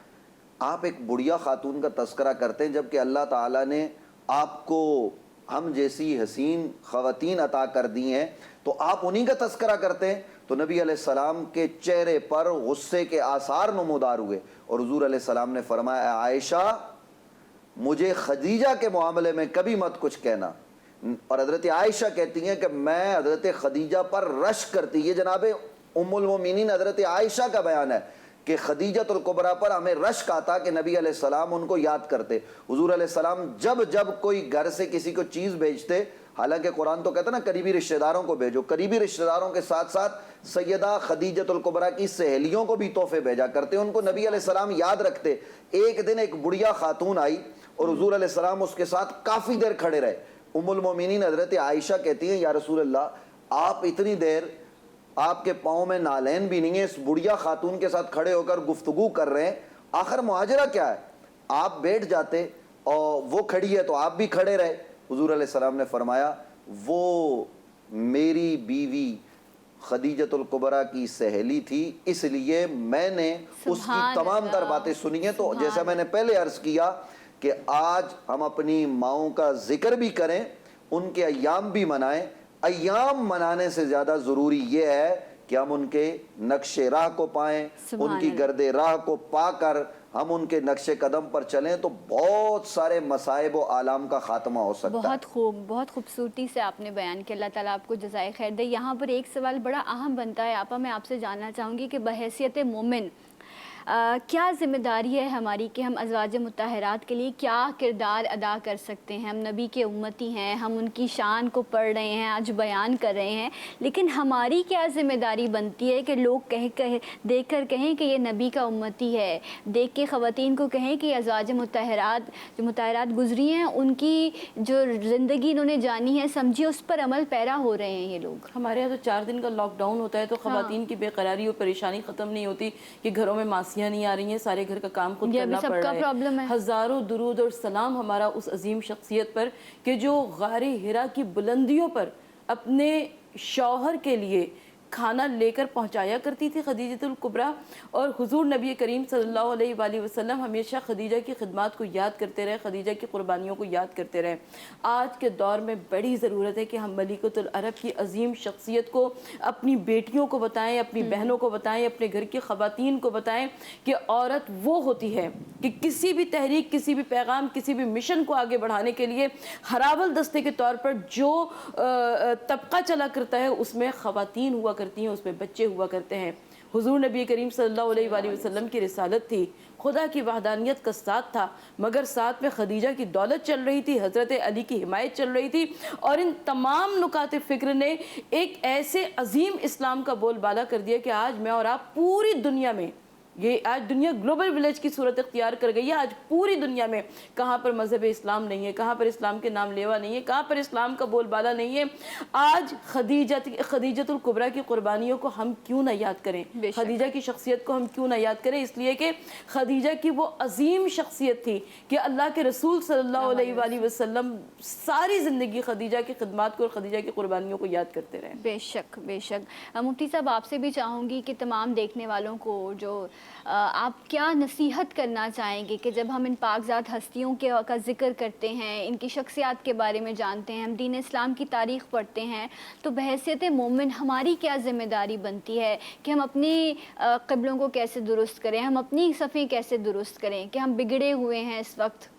آپ ایک بڑھیا خاتون کا تذکرہ کرتے ہیں جبکہ اللہ تعالیٰ نے آپ کو ہم جیسی حسین خواتین عطا کر دی ہیں تو آپ انہی کا تذکرہ کرتے ہیں. تو نبی علیہ السلام کے چہرے پر غصے کے آثار نمودار ہوئے اور حضور علیہ السلام نے فرمایا اے عائشہ مجھے خدیجہ کے معاملے میں کبھی مت کچھ کہنا. اور حضرت عائشہ کہتی ہیں کہ میں حضرت خدیجہ پر رشک کرتی. یہ جناب ام المومنین حضرت عائشہ کا بیان ہے کہ خدیجۃ الکبریٰ پر ہمیں رشک آتا کہ نبی علیہ السلام ان کو یاد کرتے. حضور علیہ السلام جب کوئی گھر سے کسی کو چیز بھیجتے، حالانکہ قرآن تو کہتا نا قریبی رشتہ داروں کو بھیجو، قریبی رشتہ داروں کے ساتھ ساتھ سیدہ خدیجۃ الکبریٰ کی سہیلیوں کو بھی تحفے بھیجا کرتے، ان کو نبی علیہ السلام یاد رکھتے. ایک دن ایک بڑھیا خاتون آئی اور حضور علیہ السلام اس کے ساتھ کافی دیر کھڑے رہے. ام المومنین حضرت عائشہ کہتی ہیں یا رسول اللہ آپ اتنی دیر، آپ کے پاؤں میں نالین بھی نہیں ہیں، اس بڑھیا خاتون کے ساتھ کھڑے ہو کر گفتگو کر رہے ہیں، آخر مہاجرہ کیا ہے؟ آپ بیٹھ جاتے اور وہ کھڑی ہے تو آپ بھی کھڑے رہے. حضور علیہ السلام نے فرمایا وہ میری بیوی خدیجۃ الکبریٰ کی سہیلی تھی، اس لیے میں نے اس کی تمام تر باتیں سنی ہیں. تو جیسا میں نے پہلے عرض کیا کہ آج ہم اپنی ماؤں کا ذکر بھی کریں، ان کے ایام بھی منائیں. ایام منانے سے زیادہ ضروری یہ ہے کہ ہم ان کے نقش راہ کو پائیں، ان کی گرد راہ کو پا کر ہم ان کے نقش قدم پر چلیں تو بہت سارے مصائب و آلام کا خاتمہ ہو سکتا ہے. بہت خوب، بہت خوبصورتی سے آپ نے بیان کیا، اللہ تعالیٰ آپ کو جزائے خیر دے. یہاں پر ایک سوال بڑا اہم بنتا ہے آپا، میں آپ سے جاننا چاہوں گی کہ بحیثیت مومن کیا ذمہ داری ہے ہماری کہ ہم ازواج مطہرات کے لیے کیا کردار ادا کر سکتے ہیں؟ ہم نبی کے امتی ہیں، ہم ان کی شان کو پڑھ رہے ہیں، آج بیان کر رہے ہیں، لیکن ہماری کیا ذمہ داری بنتی ہے کہ لوگ دیکھ کر کہیں کہ یہ نبی کا امتی ہے، دیکھ کے خواتین کو کہیں کہ ازواج مطہرات گزری ہیں، ان کی جو زندگی انہوں نے جانی ہے سمجھی، اس پر عمل پیرا ہو رہے ہیں یہ لوگ. ہمارے یہاں تو 4 دن کا لاک ڈاؤن ہوتا ہے تو خواتین کی بے قراری اور پریشانی ختم نہیں ہوتی کہ گھروں میں میں ماسیاں نہیں آ رہی ہیں, سارے گھر کا کام خود یہ کرنا بھی سب پڑ کا رہا پرابلم ہے. ہزاروں درود اور سلام ہمارا اس عظیم شخصیت پر کہ جو غار ہرا کی بلندیوں پر اپنے شوہر کے لیے کھانا لے کر پہنچایا کرتی تھی خدیجہ الکبریٰ. اور حضور نبی کریم صلی اللہ علیہ وآلہ وسلم ہمیشہ خدیجہ کی خدمات کو یاد کرتے رہے, خدیجہ کی قربانیوں کو یاد کرتے رہے. آج کے دور میں بڑی ضرورت ہے کہ ہم ملکۃ العرب کی عظیم شخصیت کو اپنی بیٹیوں کو بتائیں, اپنی بہنوں کو بتائیں, اپنے گھر کی خواتین کو بتائیں کہ عورت وہ ہوتی ہے کہ کسی بھی تحریک, کسی بھی پیغام, کسی بھی مشن کو آگے بڑھانے کے لیے ہراول دستے کے طور پر جو طبقہ چلا کرتا ہے اس میں خواتین ہوا کرتی ہیں, اس میں بچے ہوا کرتے ہیں. حضور نبی کریم صلی اللہ علیہ وآلہ وسلم کی رسالت تھی, خدا کی وحدانیت کا ساتھ تھا, مگر ساتھ میں خدیجہ کی دولت چل رہی تھی, حضرت علی کی حمایت چل رہی تھی, اور ان تمام نکات فکر نے ایک ایسے عظیم اسلام کا بول بالا کر دیا کہ آج میں اور آپ پوری دنیا میں, یہ آج دنیا گلوبل ولیج کی صورت اختیار کر گئی ہے. آج پوری دنیا میں کہاں پر مذہب اسلام نہیں ہے, کہاں پر اسلام کے نام لیوا نہیں ہے, کہاں پر اسلام کا بول بالا نہیں ہے. آج خدیجہ الکبریٰ کی قربانیوں کو ہم کیوں نہ یاد کریں, خدیجہ کی شخصیت کو ہم کیوں نہ یاد کریں, اس لیے کہ خدیجہ کی وہ عظیم شخصیت تھی کہ اللہ کے رسول صلی اللہ علیہ وآلہ وسلم ساری زندگی خدیجہ کی خدمات کو اور خدیجہ کی قربانیوں کو یاد کرتے رہے. بے شک بے شک. مفتی صاحب آپ سے بھی چاہوں گی کہ تمام دیکھنے والوں کو جو آپ کیا نصیحت کرنا چاہیں گے کہ جب ہم ان پاکزاد ہستیوں کا ذکر کرتے ہیں, ان کی شخصیات کے بارے میں جانتے ہیں, ہم دین اسلام کی تاریخ پڑھتے ہیں, تو بحیثیت مومن ہماری کیا ذمہ داری بنتی ہے کہ ہم اپنی قبلوں کو کیسے درست کریں, ہم اپنی صفیں کیسے درست کریں کہ ہم بگڑے ہوئے ہیں اس وقت.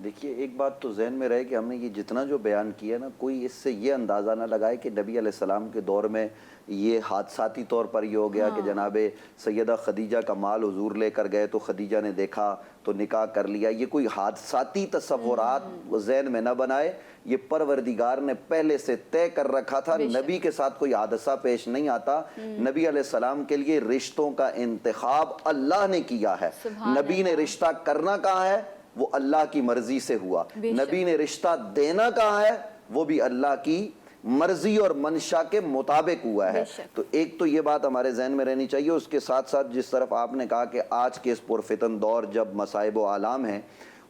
دیکھیے ایک بات تو ذہن میں رہے کہ ہم نے یہ جتنا جو بیان کیا نا, کوئی اس سے یہ اندازہ نہ لگائے کہ نبی علیہ السلام کے دور میں یہ حادثاتی طور پر یہ ہو گیا کہ جناب سیدہ خدیجہ کا مال حضور لے کر گئے تو خدیجہ نے دیکھا تو نکاح کر لیا. یہ کوئی حادثاتی تصورات ذہن میں نہ بنائے, یہ پروردگار نے پہلے سے طے کر رکھا تھا. نبی کے ساتھ کوئی حادثہ پیش نہیں آتا. نبی علیہ السلام کے لیے رشتوں کا انتخاب اللہ نے کیا ہے. نبی نے رشتہ کرنا کہا ہے, وہ اللہ کی مرضی سے ہوا. نبی نے رشتہ دینا کہا ہے, وہ بھی اللہ کی مرضی اور منشا کے مطابق ہوا ہے. تو ایک تو یہ بات ہمارے ذہن میں رہنی چاہیے. اس کے ساتھ ساتھ جس طرف آپ نے کہا کہ آج کے اس پرفتن دور جب مصائب و آلام ہیں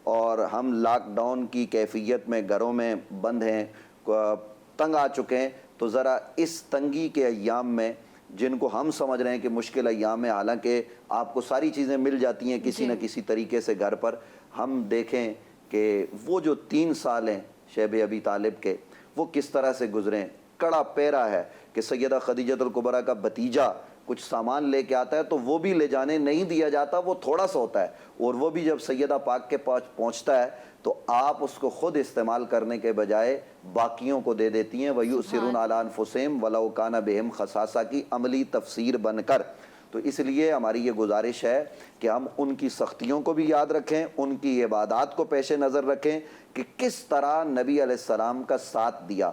اور ہم لاک ڈاؤن کی کیفیت میں گھروں میں بند ہیں, تنگ آ چکے ہیں, تو ذرا اس تنگی کے ایام میں جن کو ہم سمجھ رہے ہیں کہ مشکل ایام ہے, حالانکہ آپ کو ساری چیزیں مل جاتی ہیں کسی نہ کسی طریقے سے گھر پر, ہم دیکھیں کہ وہ جو 3 سال ہیں شیب ابی طالب کے, وہ کس طرح سے گزرے ہیں. کڑا پیرا ہے کہ سیدہ خدیجہ الکبریٰ کا بھتیجا کچھ سامان لے کے آتا ہے تو وہ بھی لے جانے نہیں دیا جاتا, وہ تھوڑا سا ہوتا ہے, اور وہ بھی جب سیدہ پاک کے پاس پہنچتا ہے تو آپ اس کو خود استعمال کرنے کے بجائے باقیوں کو دے دیتی ہیں. وَيُؤْثِرُونَ عَلَىٰ أَنفُسِهِمْ وَلَوْ كَانَ بِهِمْ خَصَاصَةٌ کی عملی تفسیر بن کر. تو اس لیے ہماری یہ گزارش ہے کہ ہم ان کی سختیوں کو بھی یاد رکھیں, ان کی عبادات کو پیش نظر رکھیں کہ کس طرح نبی علیہ السلام کا ساتھ دیا.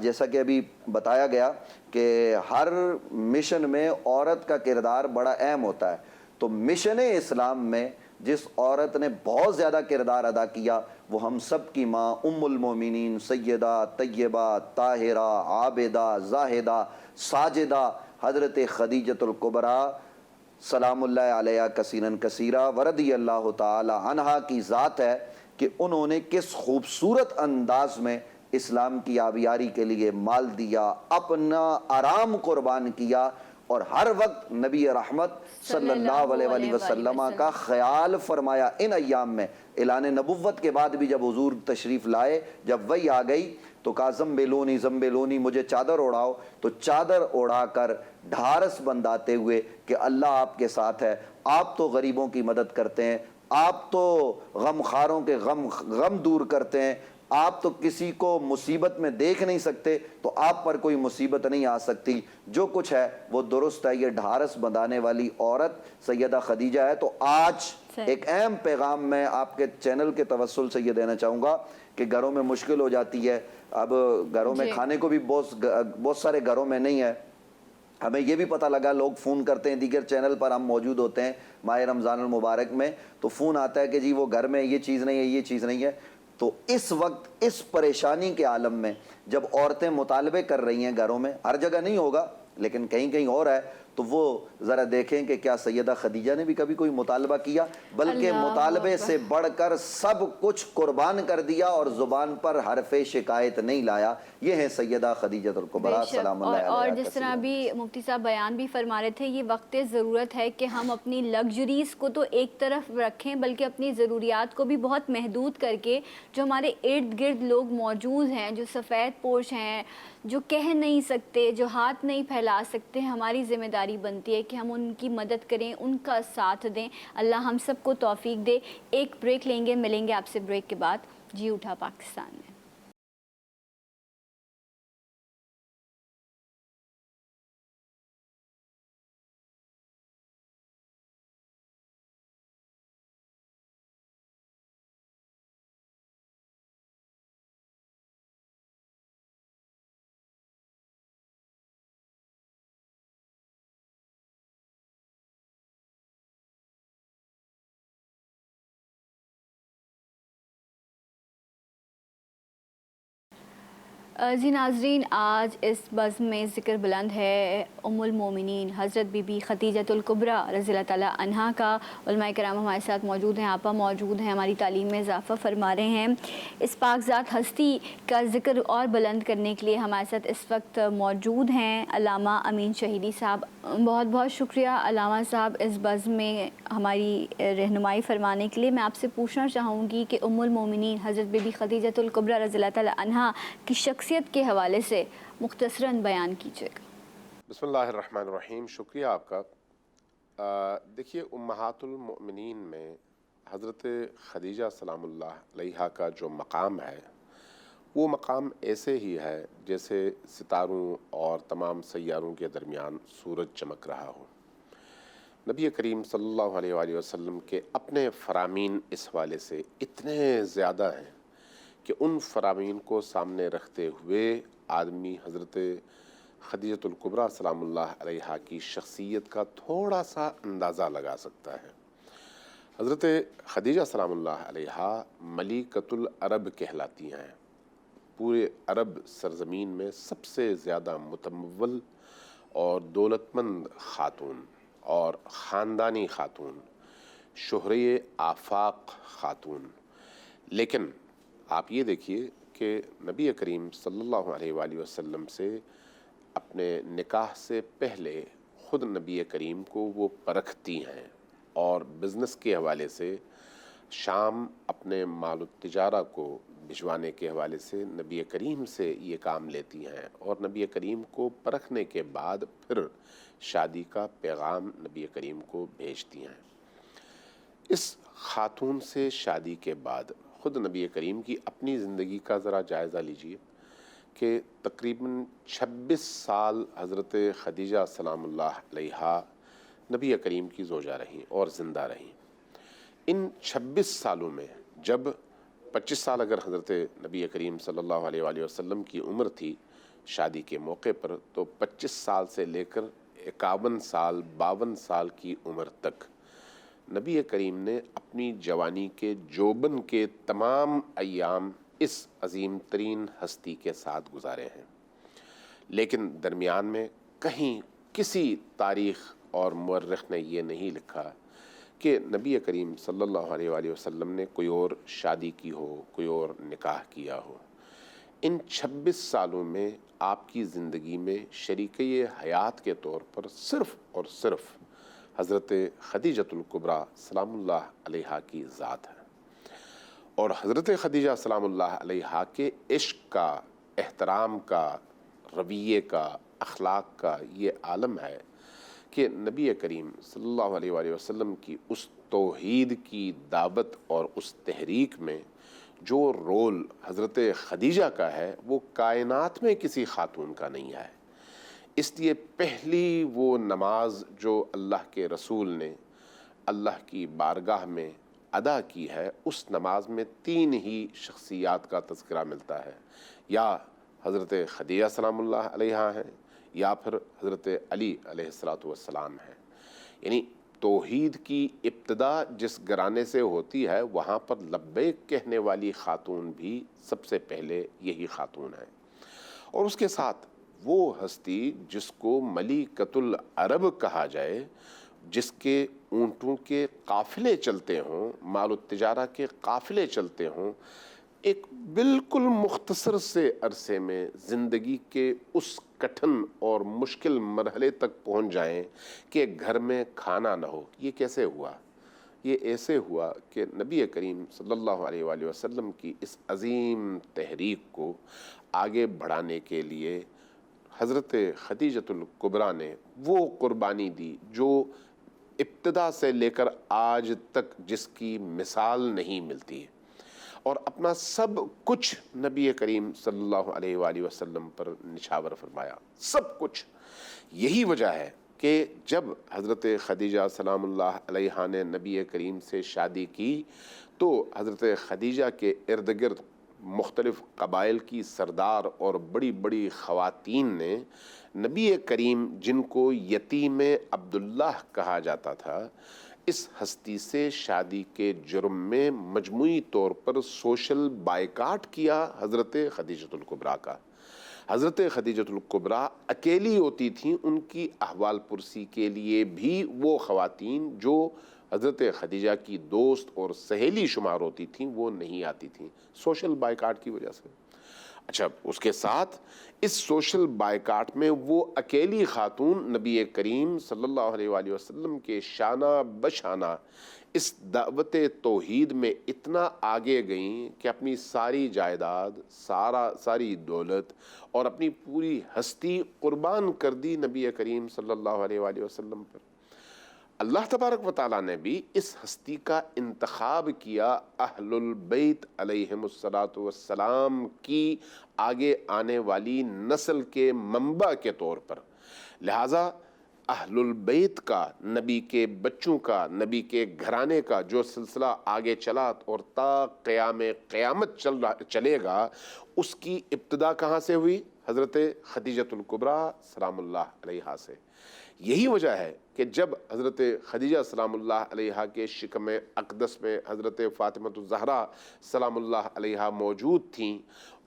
جیسا کہ ابھی بتایا گیا کہ ہر مشن میں عورت کا کردار بڑا اہم ہوتا ہے. تو مشن اسلام میں جس عورت نے بہت زیادہ کردار ادا کیا وہ ہم سب کی ماں ام المومنین سیدہ طیبہ طاہرہ عابدہ زاہدہ ساجدہ حضرت خدیجہ الکبریٰ سلام اللہ علیہ کثیراً کثیرہ ورضی اللہ تعالی عنہا کی ذات ہے کہ انہوں نے کس خوبصورت انداز میں اسلام کی آبیاری کے لیے مال دیا, اپنا آرام قربان کیا, اور ہر وقت نبی رحمت صلی اللہ علیہ وسلم کا خیال فرمایا. ان ایام میں اعلان نبوت کے بعد بھی جب حضور تشریف لائے, جب وہی آ گئی تو کہا زمبیلونی زمبیلونی, مجھے چادر اڑاؤ. تو چادر اڑا کر ڈھارس بنداتے ہوئے کہ اللہ آپ کے ساتھ ہے, آپ تو غریبوں کی مدد کرتے ہیں, آپ تو غم خاروں کے غم دور کرتے ہیں, آپ تو کسی کو مصیبت میں دیکھ نہیں سکتے, تو آپ پر کوئی مصیبت نہیں آ سکتی, جو کچھ ہے وہ درست ہے. یہ ڈھارس بندانے والی عورت سیدہ خدیجہ ہے. تو آج ایک اہم پیغام میں آپ کے چینل کے توسل سے یہ دینا چاہوں گا کہ گھروں میں مشکل ہو جاتی ہے, اب گھروں میں کھانے کو بھی بہت سارے گھروں میں نہیں ہے. ہمیں یہ بھی پتہ لگا, لوگ فون کرتے ہیں, دیگر چینل پر ہم موجود ہوتے ہیں ماہ رمضان المبارک میں, تو فون آتا ہے کہ جی وہ گھر میں یہ چیز نہیں ہے, یہ چیز نہیں ہے. تو اس وقت اس پریشانی کے عالم میں جب عورتیں مطالبے کر رہی ہیں گھروں میں, ہر جگہ نہیں ہوگا لیکن کہیں کہیں اور ہے, تو وہ ذرا دیکھیں کہ کیا سیدہ خدیجہ نے بھی کبھی کوئی مطالبہ کیا، بلکہ مطالبے سے بڑھ کر سب کچھ قربان کر دیا اور زبان پر حرف شکایت نہیں لایا۔ یہ ہیں سیدہ خدیجہ الکبریٰ سلام اللہ علیہا۔ اور جس طرح بھی مفتی صاحب بیان بھی فرما رہے تھے، یہ وقت ضرورت ہے کہ ہم اپنی لگژریز کو تو ایک طرف رکھیں، بلکہ اپنی ضروریات کو بھی بہت محدود کر کے جو ہمارے ارد گرد لوگ موجود ہیں، جو سفید پوش ہیں، جو کہہ نہیں سکتے، جو ہاتھ نہیں پھیلا سکتے، ہماری ذمہ داری بنتی ہے کہ ہم ان کی مدد کریں، ان کا ساتھ دیں۔ اللہ ہم سب کو توفیق دے۔ ایک بریک لیں گے، ملیں گے آپ سے بریک کے بعد جی اٹھا پاکستان میں۔ جی ناظرین، آج اس بزم میں ذکر بلند ہے ام المومنین حضرت بی بی خدیجہ الکبریٰ رضی اللہ تعالیٰ عنہا کا۔ علماء کرام ہمارے ساتھ موجود ہیں، آپا موجود ہیں، ہماری تعلیم میں اضافہ فرما رہے ہیں۔ اس پاکزاد ہستی کا ذکر اور بلند کرنے کے لیے ہمارے ساتھ اس وقت موجود ہیں علامہ امین شہیدی صاحب۔ بہت بہت شکریہ علامہ صاحب اس بزم میں ہماری رہنمائی فرمانے کے لیے۔ میں آپ سے پوچھنا چاہوں گی کہ ام المومنین حضرت بی بی خدیجہ الکبریٰ رضی اللہ تعالیٰ عنہا کی شخصیت کے حوالے سے مختصراً بیان کیجیے گا۔ بسم اللہ الرحمن الرحیم۔ شکریہ آپ کا۔ دیکھیے، امہات المؤمنین میں حضرت خدیجہ سلام اللہ علیہا کا جو مقام ہے، وہ مقام ایسے ہی ہے جیسے ستاروں اور تمام سیاروں کے درمیان سورج چمک رہا ہو۔ نبی کریم صلی اللہ علیہ وآلہ وسلم کے اپنے فرامین اس حوالے سے اتنے زیادہ ہیں کہ ان فرامین کو سامنے رکھتے ہوئے آدمی حضرت خدیجہ الکبریٰ سلام اللہ علیہا کی شخصیت کا تھوڑا سا اندازہ لگا سکتا ہے۔ حضرت خدیجہ سلام اللہ علیہا ملیکۃ العرب کہلاتی ہیں۔ پورے عرب سرزمین میں سب سے زیادہ متمول اور دولت مند خاتون اور خاندانی خاتون، شہرے آفاق خاتون۔ لیکن آپ یہ دیکھیے کہ نبی کریم صلی اللہ علیہ وآلہ وسلم سے اپنے نکاح سے پہلے خود نبی کریم کو وہ پرکھتی ہیں، اور بزنس کے حوالے سے شام اپنے مال التجارہ کو بھجوانے کے حوالے سے نبی کریم سے یہ کام لیتی ہیں، اور نبی کریم کو پرکھنے کے بعد پھر شادی کا پیغام نبی کریم کو بھیجتی ہیں۔ اس خاتون سے شادی کے بعد خود نبی کریم کی اپنی زندگی کا ذرا جائزہ لیجئے کہ تقریباً 26 سال حضرت خدیجہ سلام اللہ علیہا نبی کریم کی زوجہ رہیں اور زندہ رہیں۔ ان 26 سالوں میں جب 25 سال اگر حضرت نبی کریم صلی اللہ علیہ وآلہ وسلم کی عمر تھی شادی کے موقع پر، تو 25 سال سے لے کر 51 سال 52 سال کی عمر تک نبی کریم نے اپنی جوانی کے جوبن کے تمام ایام اس عظیم ترین ہستی کے ساتھ گزارے ہیں۔ لیکن درمیان میں کہیں کسی تاریخ اور مورخ نے یہ نہیں لکھا کہ نبی کریم صلی اللہ علیہ وآلہ وسلم نے کوئی اور شادی کی ہو، کوئی اور نکاح کیا ہو۔ ان 26 سالوں میں آپ کی زندگی میں شریکِ حیات کے طور پر صرف اور صرف حضرت خدیجہ الکبریٰ سلام اللہ علیہا کی ذات ہے، اور حضرت خدیجہ سلام اللہ علیہا کے عشق کا، احترام کا، رویے کا، اخلاق کا یہ عالم ہے کہ نبی کریم صلی اللہ علیہ وآلہ وسلم کی اس توحید کی دعوت اور اس تحریک میں جو رول حضرت خدیجہ کا ہے وہ کائنات میں کسی خاتون کا نہیں ہے۔ اس لیے پہلی وہ نماز جو اللہ کے رسول نے اللہ کی بارگاہ میں ادا کی ہے، اس نماز میں 3 ہی شخصیات کا تذکرہ ملتا ہے، یا حضرت خدیجہ سلام اللہ علیہا ہیں، یا پھر حضرت علی علیہ السلام ہیں۔ یعنی توحید کی ابتدا جس گھرانے سے ہوتی ہے وہاں پر لبیک کہنے والی خاتون بھی سب سے پہلے یہی خاتون ہیں، اور اس کے ساتھ وہ ہستی جس کو ملیکۃ العرب کہا جائے، جس کے اونٹوں کے قافلے چلتے ہوں، مال التجارہ کے قافلے چلتے ہوں، ایک بالکل مختصر سے عرصے میں زندگی کے اس کٹھن اور مشکل مرحلے تک پہنچ جائیں کہ گھر میں کھانا نہ ہو. یہ کیسے ہوا؟ یہ ایسے ہوا کہ نبی کریم صلی اللہ علیہ وآلہ وسلم کی اس عظیم تحریک کو آگے بڑھانے کے لیے حضرت خدیجۃ الکبریٰ نے وہ قربانی دی جو ابتدا سے لے کر آج تک جس کی مثال نہیں ملتی ہے، اور اپنا سب کچھ نبی کریم صلی اللہ علیہ وآلہ وسلم پر نچھاور فرمایا، سب کچھ. یہی وجہ ہے کہ جب حضرت خدیجہ سلام اللہ علیہا نے نبی کریم سے شادی کی تو حضرت خدیجہ کے ارد گرد مختلف قبائل کی سردار اور بڑی بڑی خواتین نے نبی کریم، جن کو یتیم عبداللہ کہا جاتا تھا، اس ہستی سے شادی کے جرم میں مجموعی طور پر سوشل بائیکاٹ کیا حضرت خدیجۃ الکبریٰ کا. حضرت خدیجۃ الکبریٰ اکیلی ہوتی تھیں، ان کی احوال پرسی کے لیے بھی وہ خواتین جو حضرت خدیجہ کی دوست اور سہیلی شمار ہوتی تھیں وہ نہیں آتی تھیں، سوشل بائیکاٹ کی وجہ سے. اچھا، اس کے ساتھ اس سوشل بائیکاٹ میں وہ اکیلی خاتون نبی کریم صلی اللہ علیہ وآلہ وسلم کے شانہ بشانہ اس دعوت توحید میں اتنا آگے گئیں کہ اپنی ساری جائیداد، ساری دولت اور اپنی پوری ہستی قربان کر دی نبی کریم صلی اللہ علیہ وآلہ وسلم پر. اللہ تبارک و تعالیٰ نے بھی اس ہستی کا انتخاب کیا اہل البیت علیہم الصلاۃ والسلام کی آگے آنے والی نسل کے منبع کے طور پر. لہٰذا اہل البیت کا، نبی کے بچوں کا، نبی کے گھرانے کا جو سلسلہ آگے چلا اور تا قیام قیامت چلے گا، اس کی ابتدا کہاں سے ہوئی؟ حضرت خدیجۃ الکبریٰ سلام اللہ علیہا سے. یہی وجہ ہے کہ جب حضرت خدیجہ سلام اللہ علیہا کے شکم اقدس میں حضرت فاطمہ الزہرا سلام اللہ علیہا موجود تھیں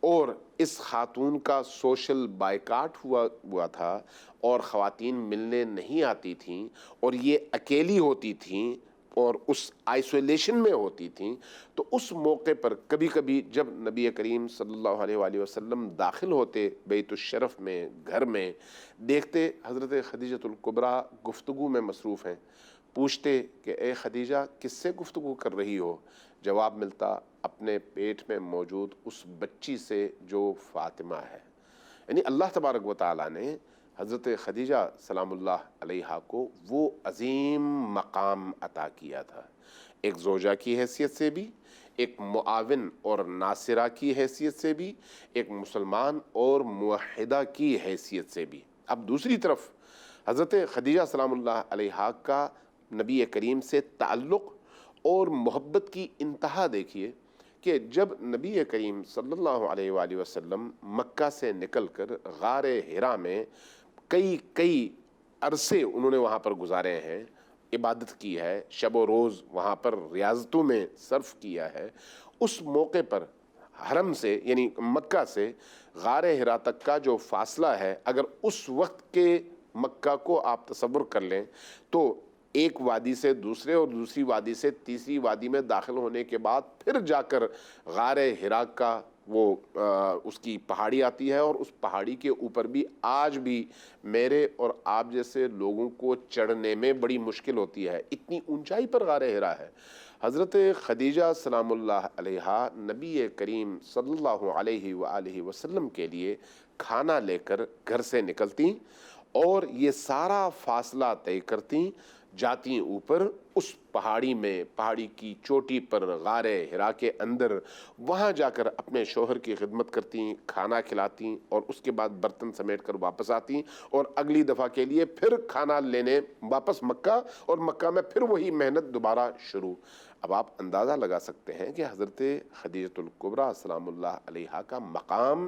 اور اس خاتون کا سوشل بائیکاٹ ہوا تھا اور خواتین ملنے نہیں آتی تھیں اور یہ اکیلی ہوتی تھیں اور اس آئسولیشن میں ہوتی تھیں، تو اس موقع پر کبھی کبھی جب نبی کریم صلی اللہ علیہ وآلہ وسلم داخل ہوتے بیت الشرف میں، گھر میں، دیکھتے حضرت خدیجۃ الکبریٰ گفتگو میں مصروف ہیں. پوچھتے کہ اے خدیجہ کس سے گفتگو کر رہی ہو؟ جواب ملتا اپنے پیٹ میں موجود اس بچی سے جو فاطمہ ہے. یعنی اللہ تبارک و تعالیٰ نے حضرت خدیجہ سلام اللہ علیہا کو وہ عظیم مقام عطا کیا تھا، ایک زوجہ کی حیثیت سے بھی، ایک معاون اور ناصرہ کی حیثیت سے بھی، ایک مسلمان اور موحدہ کی حیثیت سے بھی. اب دوسری طرف حضرت خدیجہ سلام اللہ علیہا کا نبی کریم سے تعلق اور محبت کی انتہا دیکھیے کہ جب نبی کریم صلی اللہ علیہ وآلہ وسلم مکہ سے نکل کر غار حرا میں کئی عرصے انہوں نے وہاں پر گزارے ہیں، عبادت کی ہے، شب و روز وہاں پر ریاضتوں میں صرف کیا ہے، اس موقع پر حرم سے یعنی مکہ سے غار حرا تک کا جو فاصلہ ہے، اگر اس وقت کے مکہ کو آپ تصور کر لیں تو ایک وادی سے دوسرے اور دوسری وادی سے تیسری وادی میں داخل ہونے کے بعد پھر جا کر غار حرا کا وہ اس کی پہاڑی آتی ہے، اور اس پہاڑی کے اوپر بھی آج بھی میرے اور آپ جیسے لوگوں کو چڑھنے میں بڑی مشکل ہوتی ہے، اتنی اونچائی پر غار حرا ہے. حضرت خدیجہ سلام اللہ علیہا نبی کریم صلی اللہ علیہ وآلہ وسلم کے لیے کھانا لے کر گھر سے نکلتی اور یہ سارا فاصلہ طے کرتی، جاتی اوپر اس پہاڑی میں، پہاڑی کی چوٹی پر غار حرا کے اندر، وہاں جا کر اپنے شوہر کی خدمت کرتی، کھانا کھلاتی اور اس کے بعد برتن سمیٹ کر واپس آتی اور اگلی دفعہ کے لیے پھر کھانا لینے واپس مکہ، اور مکہ میں پھر وہی محنت دوبارہ شروع. اب آپ اندازہ لگا سکتے ہیں کہ حضرت خدیجۃ الکبریٰ سلام اللہ علیہا کا مقام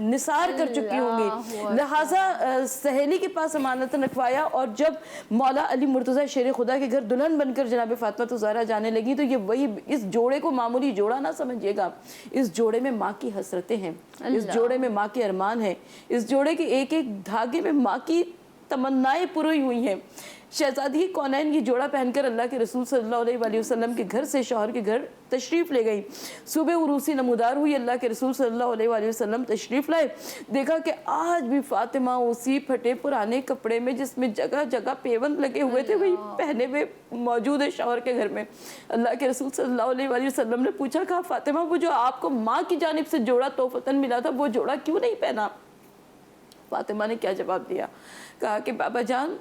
نثار کر چکی ہوں گی، لہٰذا سہیلی کے پاس امانت رکھوایا، اور جب مولا علی مرتضیٰ شیر خدا کے گھر دلہن بن کر جناب فاطمہ الزہرا جانے لگی تو یہ وہی، اس جوڑے کو معمولی جوڑا نہ سمجھیے گا، اس جوڑے میں ماں کی حسرتیں ہیں، اس جوڑے میں ماں کے ارمان ہیں، اس جوڑے کے ایک ایک دھاگے میں ماں کی تمنائیں پروئی ہوئی ہیں۔ شہزادی کونین یہ جوڑا پہن کر اللہ کے رسول صلی اللہ علیہ وآلہ وسلم کے گھر سے شوہر کے گھر تشریف لے گئی۔ صبح عروسی نمودار ہوئی، اللہ کے رسول صلی اللہ علیہ وآلہ وسلم تشریف لائے، دیکھا کہ آج بھی فاطمہ اسی پھٹے پرانے کپڑے میں جس میں جگہ جگہ پیوند لگے ہوئے تھے وہی پہنے ہوئے موجود ہے شوہر کے گھر میں۔ اللہ کے رسول صلی اللہ علیہ وآلہ وسلم نے پوچھا، کہا فاطمہ وہ جو آپ کو ماں کی جانب سے جوڑا تحفتاً ملا تھا وہ جوڑا کیوں نہیں پہنا؟ فاطمہ نے کیا جواب دیا؟ کہا کہ بابا جان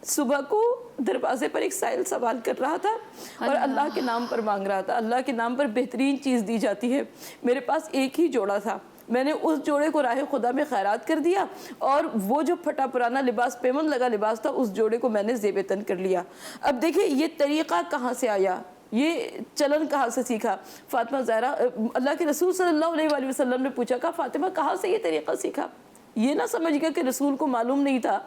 صبح کو دروازے پر ایک سائل سوال کر رہا تھا اور اللہ کے نام پر مانگ رہا تھا، اللہ کے نام پر بہترین چیز دی جاتی ہے، میرے پاس ایک ہی جوڑا تھا، میں نے اس جوڑے کو راہ خدا میں خیرات کر دیا، اور وہ جو پھٹا پرانا لباس پیمند لگا لباس تھا اس جوڑے کو میں نے زیب تن کر لیا۔ اب دیکھیں یہ طریقہ کہاں سے آیا، یہ چلن کہاں سے سیکھا؟ فاطمہ زہرا، اللہ کے رسول صلی اللہ علیہ وآلہ وسلم نے پوچھا، کہا فاطمہ کہاں سے یہ طریقہ سیکھا؟ یہ نہ سمجھ گیا کہ رسول کو معلوم نہیں تھا،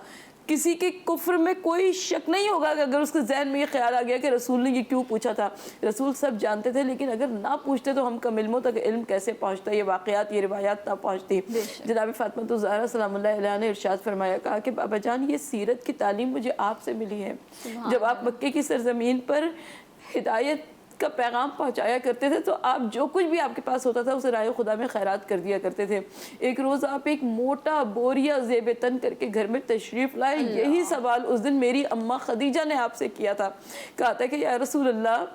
کسی کے کفر میں کوئی شک نہیں ہوگا کہ اگر اس کے ذہن میں یہ خیال آ گیا کہ رسول نے یہ کیوں پوچھا تھا، رسول سب جانتے تھے، لیکن اگر نہ پوچھتے تو ہم کم علموں تک علم کیسے پہنچتا، یہ واقعات یہ روایات نہ پہنچتی۔ جناب فاطمہ الزہرا سلام اللہ علیہ نے ارشاد فرمایا، کہا کہ بابا جان یہ سیرت کی تعلیم مجھے آپ سے ملی ہے، جب آپ مکے کی سرزمین پر ہدایت کا پیغام پہنچایا کرتے تھے تو آپ جو کچھ بھی آپ کے پاس ہوتا تھا اسے راہ خدا میں خیرات کر دیا کرتے تھے۔ ایک روز آپ ایک موٹا بوریا زیب تن کر کے گھر میں تشریف لائے، یہی سوال اس دن میری اماں خدیجہ نے آپ سے کیا تھا، کہا تھا کہ یا رسول اللہ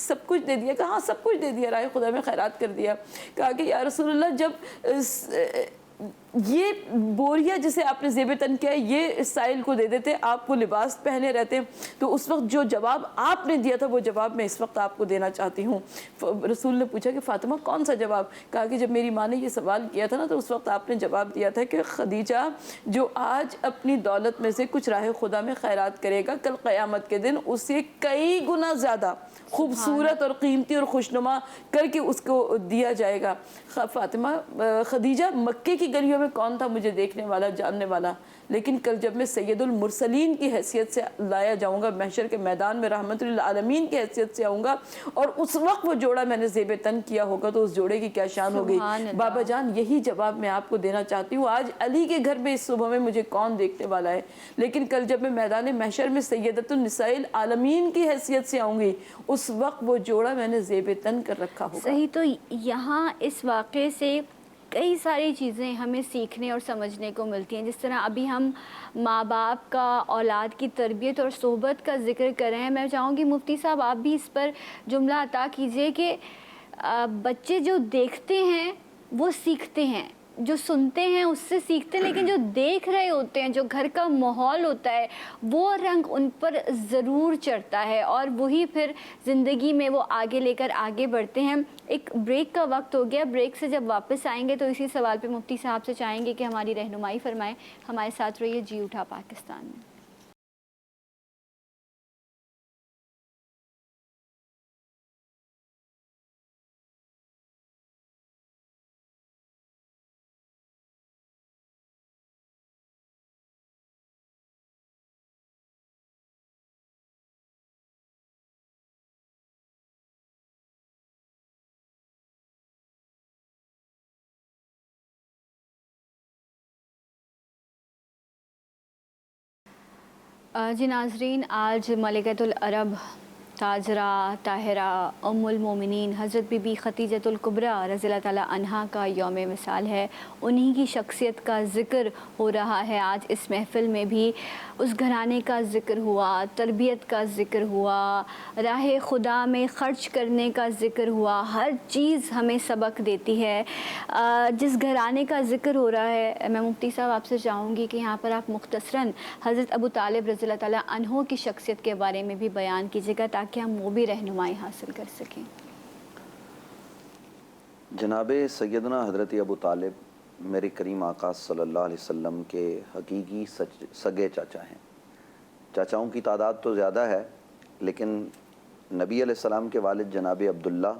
سب کچھ دے دیا؟ کہا سب کچھ دے دیا، راہ خدا میں خیرات کر دیا۔ کہا کہ یا رسول اللہ جب یہ بوریا جسے آپ نے زیب تن کیا یہ سائل کو دے دیتے، آپ کو لباس پہنے رہتے، تو اس وقت جو جواب آپ نے دیا تھا وہ جواب میں اس وقت آپ کو دینا چاہتی ہوں۔ رسول نے پوچھا کہ فاطمہ کون سا جواب؟ کہا کہ جب میری ماں نے یہ سوال کیا تھا نا تو اس وقت آپ نے جواب دیا تھا کہ خدیجہ جو آج اپنی دولت میں سے کچھ راہ خدا میں خیرات کرے گا کل قیامت کے دن اسے کئی گنا زیادہ خوبصورت اور قیمتی اور خوشنما کر کے اس کو دیا جائے گا۔ فاطمہ خدیجہ مکے کی گلیوں میں کون تھا مجھے دیکھنے والا جاننے والا، لیکن کل جب میں سید المرسلین کی حیثیت سے لایا جاؤں گا، محشر کے میدان میں رحمت للعالمین کی حیثیت سے آؤں گا اور اس وقت وہ جوڑا میں نے زیب تن کیا ہوگا تو اس جوڑے کی کیا شان ہوگی۔ بابا جان یہی جواب میں آپ کو دینا چاہتی ہوں، آج علی کے گھر میں اس صبح میں مجھے کون دیکھنے والا ہے، لیکن کل جب میں میدان محشر میں سیدۃ النساء العالمین کی حیثیت سے آؤں گی اس وقت وہ جوڑا میں نے زیب تن کر رکھا ہوگا۔ صحیح، تو یہاں اس واقعے سے کئی ساری چیزیں ہمیں سیکھنے اور سمجھنے کو ملتی ہیں، جس طرح ابھی ہم ماں باپ کا اولاد کی تربیت اور صحبت کا ذکر کر رہے ہیں، میں چاہوں گی مفتی صاحب آپ بھی اس پر جملہ عطا کیجئے کہ بچے جو دیکھتے ہیں وہ سیکھتے ہیں، جو سنتے ہیں اس سے سیکھتے ہیں، لیکن جو دیکھ رہے ہوتے ہیں، جو گھر کا ماحول ہوتا ہے وہ رنگ ان پر ضرور چڑھتا ہے اور وہی پھر زندگی میں وہ آگے لے کر آگے بڑھتے ہیں۔ ایک بریک کا وقت ہو گیا، بریک سے جب واپس آئیں گے تو اسی سوال پہ مفتی صاحب سے چاہیں گے کہ ہماری رہنمائی فرمائیں۔ ہمارے ساتھ رہیے جی اٹھا پاکستان میں۔ جی ناظرین، آج ملکۃ العرب تاجرہ طاہرہ ام المومنین حضرت بی بی خدیجۃ الکبریٰ رضی اللہ تعالیٰ عنہا کا یوم وصال ہے، انہی کی شخصیت کا ذکر ہو رہا ہے۔ آج اس محفل میں بھی اس گھرانے کا ذکر ہوا، تربیت کا ذکر ہوا، راہ خدا میں خرچ کرنے کا ذکر ہوا، ہر چیز ہمیں سبق دیتی ہے۔ جس گھرانے کا ذکر ہو رہا ہے، میں مفتی صاحب آپ سے چاہوں گی کہ یہاں پر آپ مختصراً حضرت ابو طالب رضی اللہ تعالیٰ عنہ کی شخصیت کے بارے میں بھی بیان کیجیے گا تاکہ ہم وہ بھی رہنمائی حاصل کر سکیں۔ جناب سیدنا حضرت ابو طالب میرے کریم آقا صلی اللہ علیہ وسلم کے حقیقی سگے چاچا ہیں۔ چاچاؤں کی تعداد تو زیادہ ہے لیکن نبی علیہ السلام کے والد جناب عبداللہ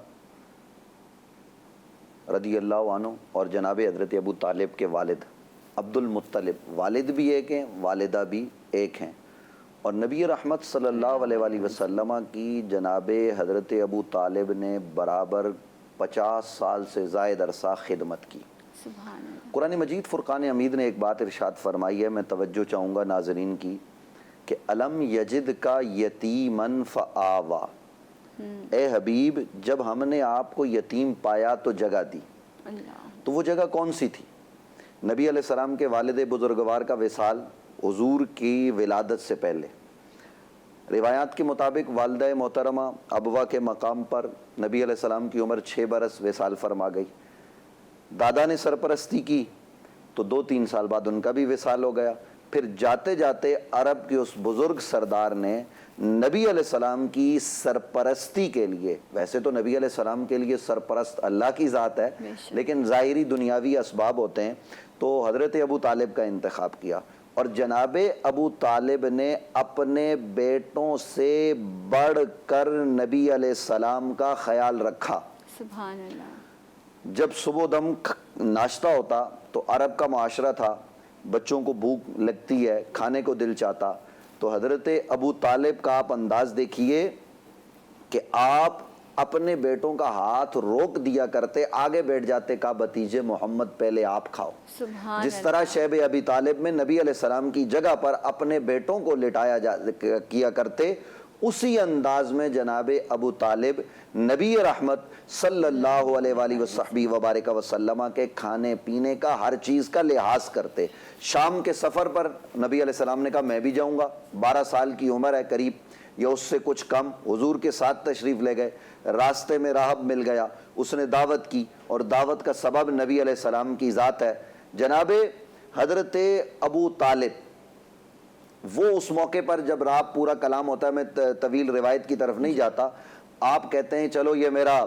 رضی اللہ عنہ اور جناب حضرت ابو طالب کے والد عبد المطلب، والد بھی ایک ہیں، والدہ بھی ایک ہیں، اور نبی رحمت صلی اللہ علیہ وآلہ وسلم کی جناب حضرت ابو طالب نے برابر 50 سال سے زائد عرصہ خدمت کی۔ سبحان اللہ۔ قرآن مجید فرقان حمید نے ایک بات ارشاد فرمائی ہے، میں توجہ چاہوں گا ناظرین کی، کہ الم یجد کا یتیمن فآوا، اے حبیب جب ہم نے آپ کو یتیم پایا تو جگہ دی۔ تو وہ جگہ کون سی تھی؟ نبی علیہ السلام کے والد بزرگوار کا وصال حضور کی ولادت سے پہلے، روایات کے مطابق والدہ محترمہ ابوا کے مقام پر نبی علیہ السلام کی عمر 6 برس وصال فرما گئی، دادا نے سرپرستی کی تو 2-3 سال بعد ان کا بھی وصال ہو گیا، پھر جاتے جاتے عرب کے اس بزرگ سردار نے نبی علیہ السلام کی سرپرستی کے لیے، ویسے تو نبی علیہ السلام کے لیے سرپرست اللہ کی ذات ہے لیکن ظاہری دنیاوی اسباب ہوتے ہیں، تو حضرت ابو طالب کا انتخاب کیا، اور جناب ابو طالب نے اپنے بیٹوں سے بڑھ کر نبی علیہ السلام کا خیال رکھا۔ سبحان اللہ۔ جب صبح دم ناشتہ ہوتا تو عرب کا معاشرہ تھا، بچوں کو بھوک لگتی ہے، کھانے کو دل چاہتا، تو حضرت ابو طالب کا آپ انداز دیکھیے کہ آپ اپنے بیٹوں کا ہاتھ روک دیا کرتے، آگے بیٹھ جاتے، کہا بھتیجے محمد پہلے آپ کھاؤ۔ جس طرح شیب ابی طالب میں نبی علیہ السلام کی جگہ پر اپنے بیٹوں کو لٹایا کیا کرتے، اسی انداز میں جناب ابو طالب نبی رحمت صلی اللہ علیہ وآلہ وصحبہ وبارک وسلم کے کھانے پینے کا ہر چیز کا لحاظ کرتے۔ شام کے سفر پر نبی علیہ السلام نے کہا میں بھی جاؤں گا، 12 سال کی عمر ہے قریب یا اس سے کچھ کم، حضور کے ساتھ تشریف لے گئے، راستے میں راہب مل گیا، اس نے دعوت کی، اور دعوت کا سبب نبی علیہ السلام کی ذات ہے۔ جناب حضرت ابو طالب وہ اس موقع پر جب رات پورا کلام ہوتا ہے، میں طویل روایت کی طرف نہیں جاتا، آپ کہتے ہیں چلو یہ میرا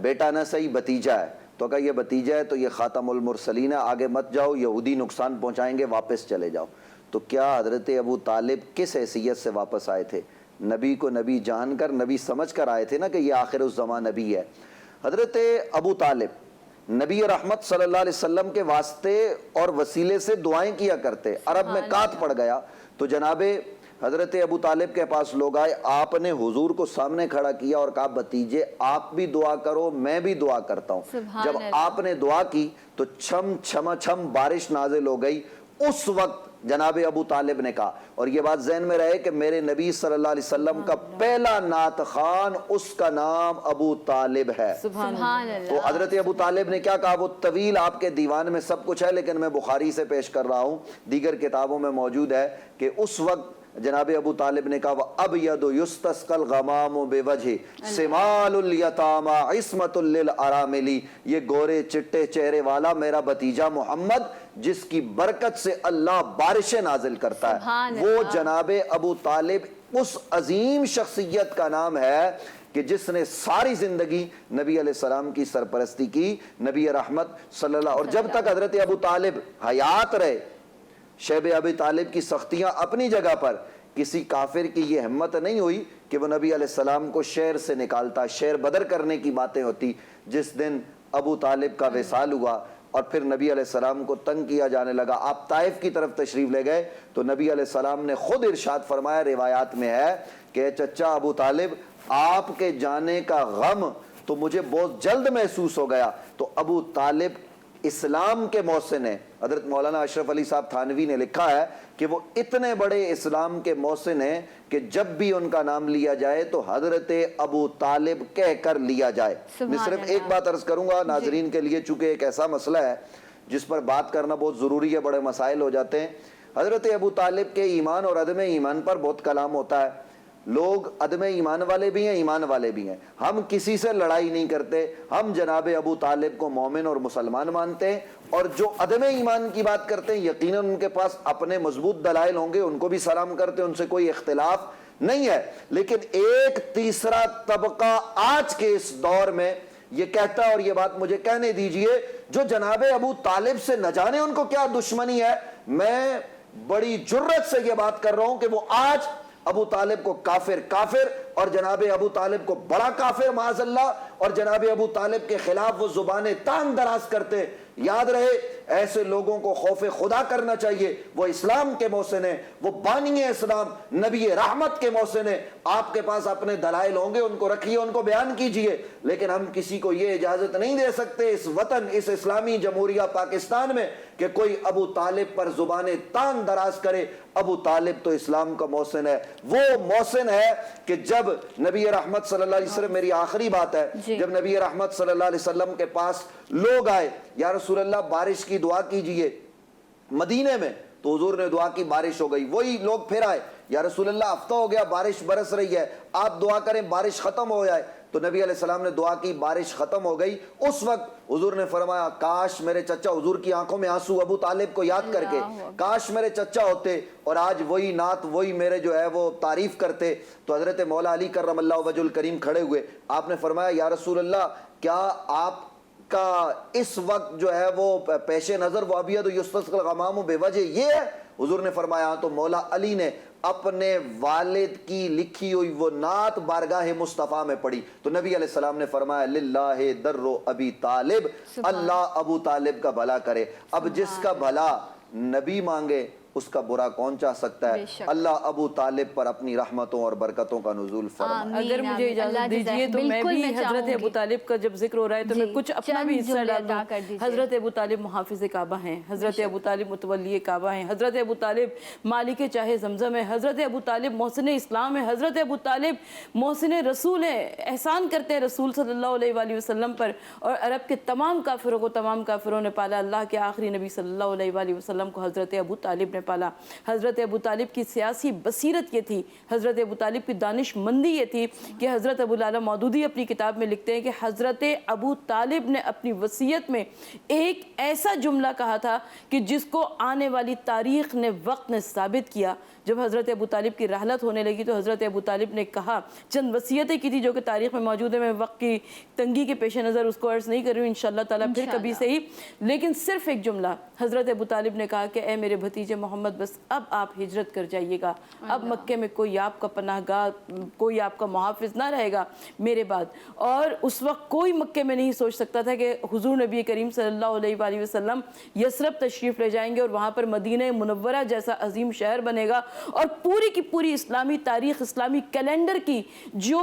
بیٹا نہ صحیح بھتیجا ہے، تو کہا یہ بھتیجا ہے تو یہ خاتم المرسلین ہے، آگے مت جاؤ، یہودی نقصان پہنچائیں گے، واپس چلے جاؤ۔ تو کیا حضرت ابو طالب کس حیثیت سے واپس آئے تھے؟ نبی کو نبی جان کر، نبی سمجھ کر آئے تھے نا کہ یہ آخر الزمان نبی ہے۔ حضرت ابو طالب نبی رحمت صلی اللہ علیہ وسلم کے واسطے اور وسیلے سے دعائیں کیا کرتے، عرب میں قحط پڑ گیا تو جناب حضرت ابو طالب کے پاس لوگ آئے، آپ نے حضور کو سامنے کھڑا کیا اور کہا بھتیجے آپ بھی دعا کرو، میں بھی دعا کرتا ہوں۔ جب آپ نے دعا کی تو چھم چھما چھم بارش نازل ہو گئی۔ اس وقت جناب ابو طالب نے کہا، اور یہ بات ذہن میں رہے کہ میرے نبی صلی اللہ علیہ وسلم کا پہلا نعت خوان اس کا نام ابو طالب ہے۔ سبحان اللہ۔ تو حضرت ابو طالب نے کیا کہا، وہ طویل آپ کے دیوان میں سب کچھ ہے لیکن میں بخاری سے پیش کر رہا ہوں، دیگر کتابوں میں موجود ہے کہ اس وقت جناب ابو طالب نے کہا وَأَبْيَضُ يُسْتَسْقَى الْغَمَامُ بِوَجْهِ سِمَالُ الْيَتَامَى عِصْمَةٌ لِلْأَرَامِلِ، یہ گورے چٹے چہرے والا میرا بھتیجا محمد جس کی برکت سے اللہ بارشیں نازل کرتا ہے، وہ جناب ابو طالب اس عظیم شخصیت کا نام ہے کہ جس نے ساری زندگی نبی علیہ السلام کی سرپرستی کی، نبی رحمت صلی اللہ، اور جب تک حضرت ابو طالب حیات رہے، شیب ابی طالب کی سختیاں اپنی جگہ پر، کسی کافر کی یہ ہمت نہیں ہوئی کہ وہ نبی علیہ السلام کو شہر سے نکالتا، شہر بدر کرنے کی باتیں ہوتی۔ جس دن ابو طالب کا وصال ہوا اور پھر نبی علیہ السلام کو تنگ کیا جانے لگا، آپ طائف کی طرف تشریف لے گئے تو نبی علیہ السلام نے خود ارشاد فرمایا، روایات میں ہے کہ چچا ابو طالب آپ کے جانے کا غم تو مجھے بہت جلد محسوس ہو گیا۔ تو ابو طالب اسلام کے محسن ہیں، حضرت مولانا اشرف علی صاحب تھانوی نے لکھا ہے کہ وہ اتنے بڑے اسلام کے محسن ہیں کہ جب بھی ان کا نام لیا جائے تو حضرت ابو طالب کہہ کر لیا جائے۔ میں صرف ایک بات عرض کروں گا ناظرین کے لیے، چونکہ ایک ایسا مسئلہ ہے جس پر بات کرنا بہت ضروری ہے، بڑے مسائل ہو جاتے ہیں۔ حضرت ابو طالب کے ایمان اور عدم ایمان پر بہت کلام ہوتا ہے، لوگ عدم ایمان والے بھی ہیں، ایمان والے بھی ہیں، ہم کسی سے لڑائی نہیں کرتے، ہم جناب ابو طالب کو مومن اور مسلمان مانتے ہیں، اور جو عدم ایمان کی بات کرتے ہیں یقیناً ان کے پاس اپنے مضبوط دلائل ہوں گے، ان کو بھی سلام کرتے ہیں، ان سے کوئی اختلاف نہیں ہے۔ لیکن ایک تیسرا طبقہ آج کے اس دور میں یہ کہتا ہے، اور یہ بات مجھے کہنے دیجئے، جو جناب ابو طالب سے نہ جانے ان کو کیا دشمنی ہے، میں بڑی جرت سے یہ بات کر رہا ہوں کہ وہ آج ابو طالب کو کافر کافر اور جناب ابو طالب کو بڑا کافر معاذ اللہ، اور جناب ابو طالب کے خلاف وہ زبانیں تان دراز کرتے. یاد رہے ایسے لوگوں کو خوف خدا کرنا چاہیے. وہ اسلام کے محسن ہیں، وہ بانی اسلام نبی رحمت کے محسن ہیں. آپ کے پاس اپنے دلائل ہوں گے، ان کو رکھیے، ان کو بیان کیجئے، لیکن ہم کسی کو یہ اجازت نہیں دے سکتے اس وطن، اس اسلامی جمہوریہ پاکستان میں، کہ کوئی ابو طالب پر زبانیں تان دراز کرے. ابو طالب تو اسلام کا محسن ہے. وہ محسن ہے کہ جب نبی رحمت صلی اللہ علیہ وسلم، میری آخری بات ہے، جب نبی رحمت صلی اللہ علیہ وسلم کے پاس لوگ آئے، یا رسول اللہ بارش کی دعا کیجئے مدینے میں، تو حضور نے دعا کی، بارش ہو گئی. وہی لوگ پھر آئے، یا رسول اللہ ہفتہ ہو گیا بارش برس رہی ہے، آپ دعا کریں بارش ختم ہو جائے. تو نبی علیہ السلام نے دعا کی، بارش ختم ہو گئی. اس وقت حضور نے فرمایا کاش میرے چچا، حضور کی آنکھوں میں آنسو ابو طالب کو یاد کر کے، کاش میرے چچا ہوتے اور آج وہی نعت، وہی میرے جو ہے وہ تعریف کرتے. تو حضرت مولا علی کرم اللہ وجہ الکریم کھڑے ہوئے. آپ نے فرمایا یا رسول اللہ، کیا آپ کا اس وقت جو ہے وہ پیش نظر وہ ابیض یستسقی الغمام بے وجہ یہ ہے؟ حضور نے فرمایا تو مولا علی نے اپنے والد کی لکھی ہوئی وہ نعت بارگاہ مصطفیٰ میں پڑھی. تو نبی علیہ السلام نے فرمایا للہ در ابی طالب، اللہ ابو طالب کا بھلا کرے. اب جس کا بھلا نبی مانگے اس کا برا کون چاہ سکتا ہے؟ اللہ ابو طالب پر اپنی رحمتوں اور برکتوں کا نزول فرمائے. اگر مجھے اجازت دیجیے تو میں بھی حضرت ابو طالب کا جب ذکر ہو رہا ہے تو میں کچھ اپنا بھی حصہ ڈال دوں. حضرت ابو طالب محافظ کعبہ ہیں، حضرت ابو طالب متولی کعبہ ہیں، حضرت ابو طالب مالک چاہے زمزم ہے، حضرت ابو طالب محسن اسلام ہے، حضرت ابو طالب محسن رسول ہے، احسان کرتے ہیں رسول صلی اللہ علیہ وآلہ وسلم پر. اور عرب کے تمام کافروں کو تمام کافروں نے پالا، اللہ کے آخری نبی صلی اللہ علیہ وآلہ وسلم کو حضرت ابو طالب نے پالا. حضرت ابو طالب کی سیاسی بصیرت یہ تھی، حضرت ابو طالب کی دانش مندی یہ تھی کہ حضرت ابو العلا مودودی اپنی کتاب میں لکھتے ہیں کہ حضرت ابو طالب نے اپنی وصیت میں ایک ایسا جملہ کہا تھا کہ جس کو آنے والی تاریخ نے، وقت نے ثابت کیا. جب حضرت ابو طالب کی رحلت ہونے لگی تو حضرت ابو طالب نے کہا، چند وصیتیں کی تھی جو کہ تاریخ میں موجود ہے، میں وقت کی تنگی کے پیش نظر اس کو عرض نہیں کر رہی ہوں، انشاءاللہ تعالیٰ پھر کبھی صحیح. لیکن صرف ایک جملہ حضرت ابو طالب نے کہا کہ اے میرے بھتیجے محمد، بس اب آپ ہجرت کر جائیے گا، اب مکے میں کوئی آپ کا پناہ گاہ، کوئی آپ کا محافظ نہ رہے گا میرے بعد. اور اس وقت کوئی مکے میں نہیں سوچ سکتا تھا کہ حضور نبی کریم صلی اللہ علیہ وآلہ وسلم یثرب تشریف لے جائیں گے اور وہاں پر مدینہ منورہ جیسا عظیم شہر بنے گا. اور پوری کی پوری اسلامی تاریخ، اسلامی کیلنڈر کی جو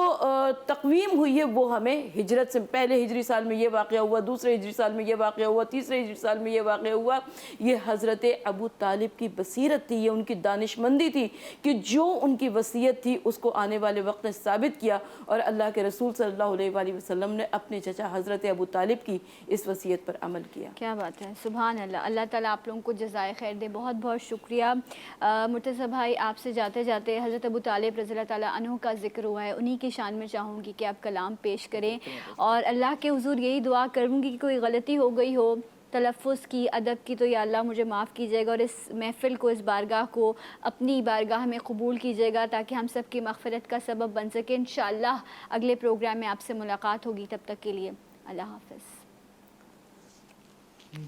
تقویم ہوئی ہے وہ ہمیں ہجرت سے پہلے ہجری سال میں یہ واقعہ ہوا، دوسرے ہجری سال میں یہ واقعہ ہوا، تیسرے ہجری سال میں یہ واقعہ ہوا. یہ حضرت ابو طالب کی بصیرت تھی، یہ ان کی دانش مندی تھی کہ جو ان کی وصیت تھی اس کو آنے والے وقت نے ثابت کیا. اور اللہ کے رسول صلی اللہ علیہ وآلہ وسلم نے اپنے چچا حضرت ابو طالب کی اس وصیت پر عمل کیا. کیا بات ہے، سبحان اللہ. اللہ تعالیٰ آپ لوگوں کو جزائے خیر دے. بہت بہت شکریہ. مرتضیٰ بھائی، آپ سے جاتے جاتے حضرت ابو طالب رضی اللہ تعالیٰ عنہ کا ذکر ہوا ہے، انہی کی شان میں چاہوں گی کہ آپ کلام پیش کریں، اور اللہ کے حضور یہی دعا کروں گی کہ کوئی غلطی ہو گئی ہو تلفظ کی، ادب کی، تو یا اللہ مجھے معاف کیجیے گا، اور اس محفل کو، اس بارگاہ کو اپنی بارگاہ میں قبول کیجیے گا تاکہ ہم سب کی مغفرت کا سبب بن سکے. انشاءاللہ اگلے پروگرام میں آپ سے ملاقات ہوگی، تب تک کے لیے اللہ حافظ.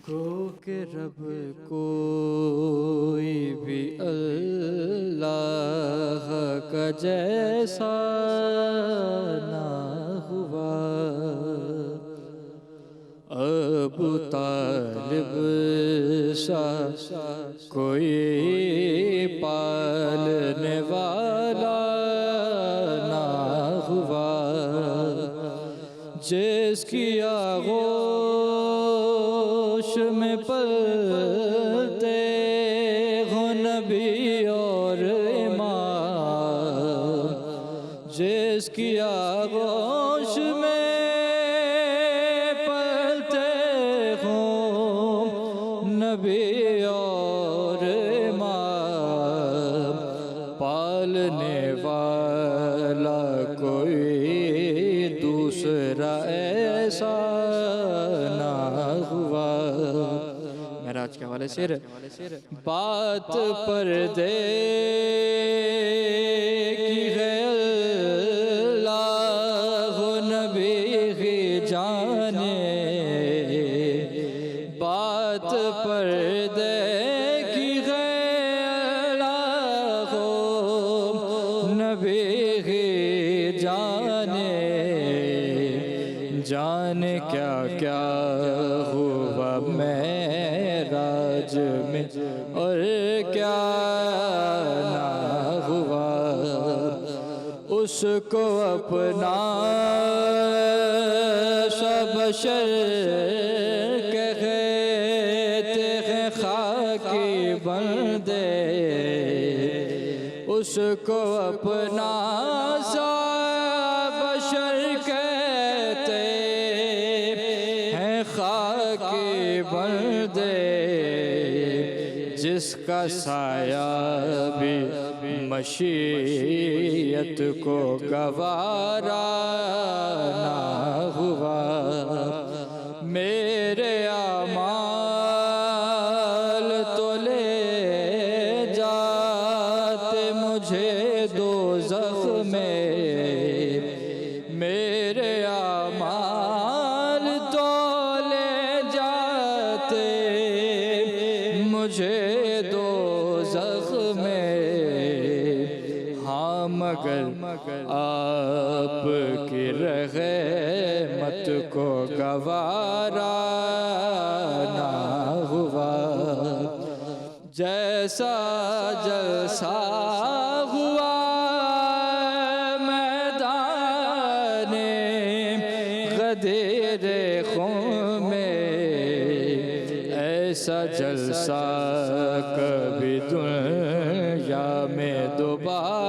گو کہ رب کوئی بھی اللہ کا جیسا نہ ہوا، ابو طالب سا کوئی پالنے والا نہ ہوا، جس کی آغوش میں پلتے ہو نبی اور امام، جس کی آغوش میں نبی اور امام، پالنے والا کوئی دوسرا ایسا نہ ہوا. معراج کے حوالے سے بات پردے کی ہے، اللہ نبی کی جانے، بات پردے کی ہے، اللہ نبی ہی جانے جانے کیا کیا ہوا معراج میں اور کیا نہ ہوا، اس کو اپنا سب بشر کہتے ہیں خاکی بندے، اس کو اپنا سا بشر کہتے ہیں خاکی بندے، جس کا سایہ بھی مشیت کو گوارا نہ ہوا، میرے اعمال تو لے جاتے مجھے دوزخ میں، میرے اعمال تو لے جاتے مجھے دوزخ میں، ہاں مگر آپ کی رحمت کو گوارا نہ ہوا، جیسا جلسہ ہوا میدان غدیر خون میں، ایسا جلسہ کبھی دنیا میں دوبارہ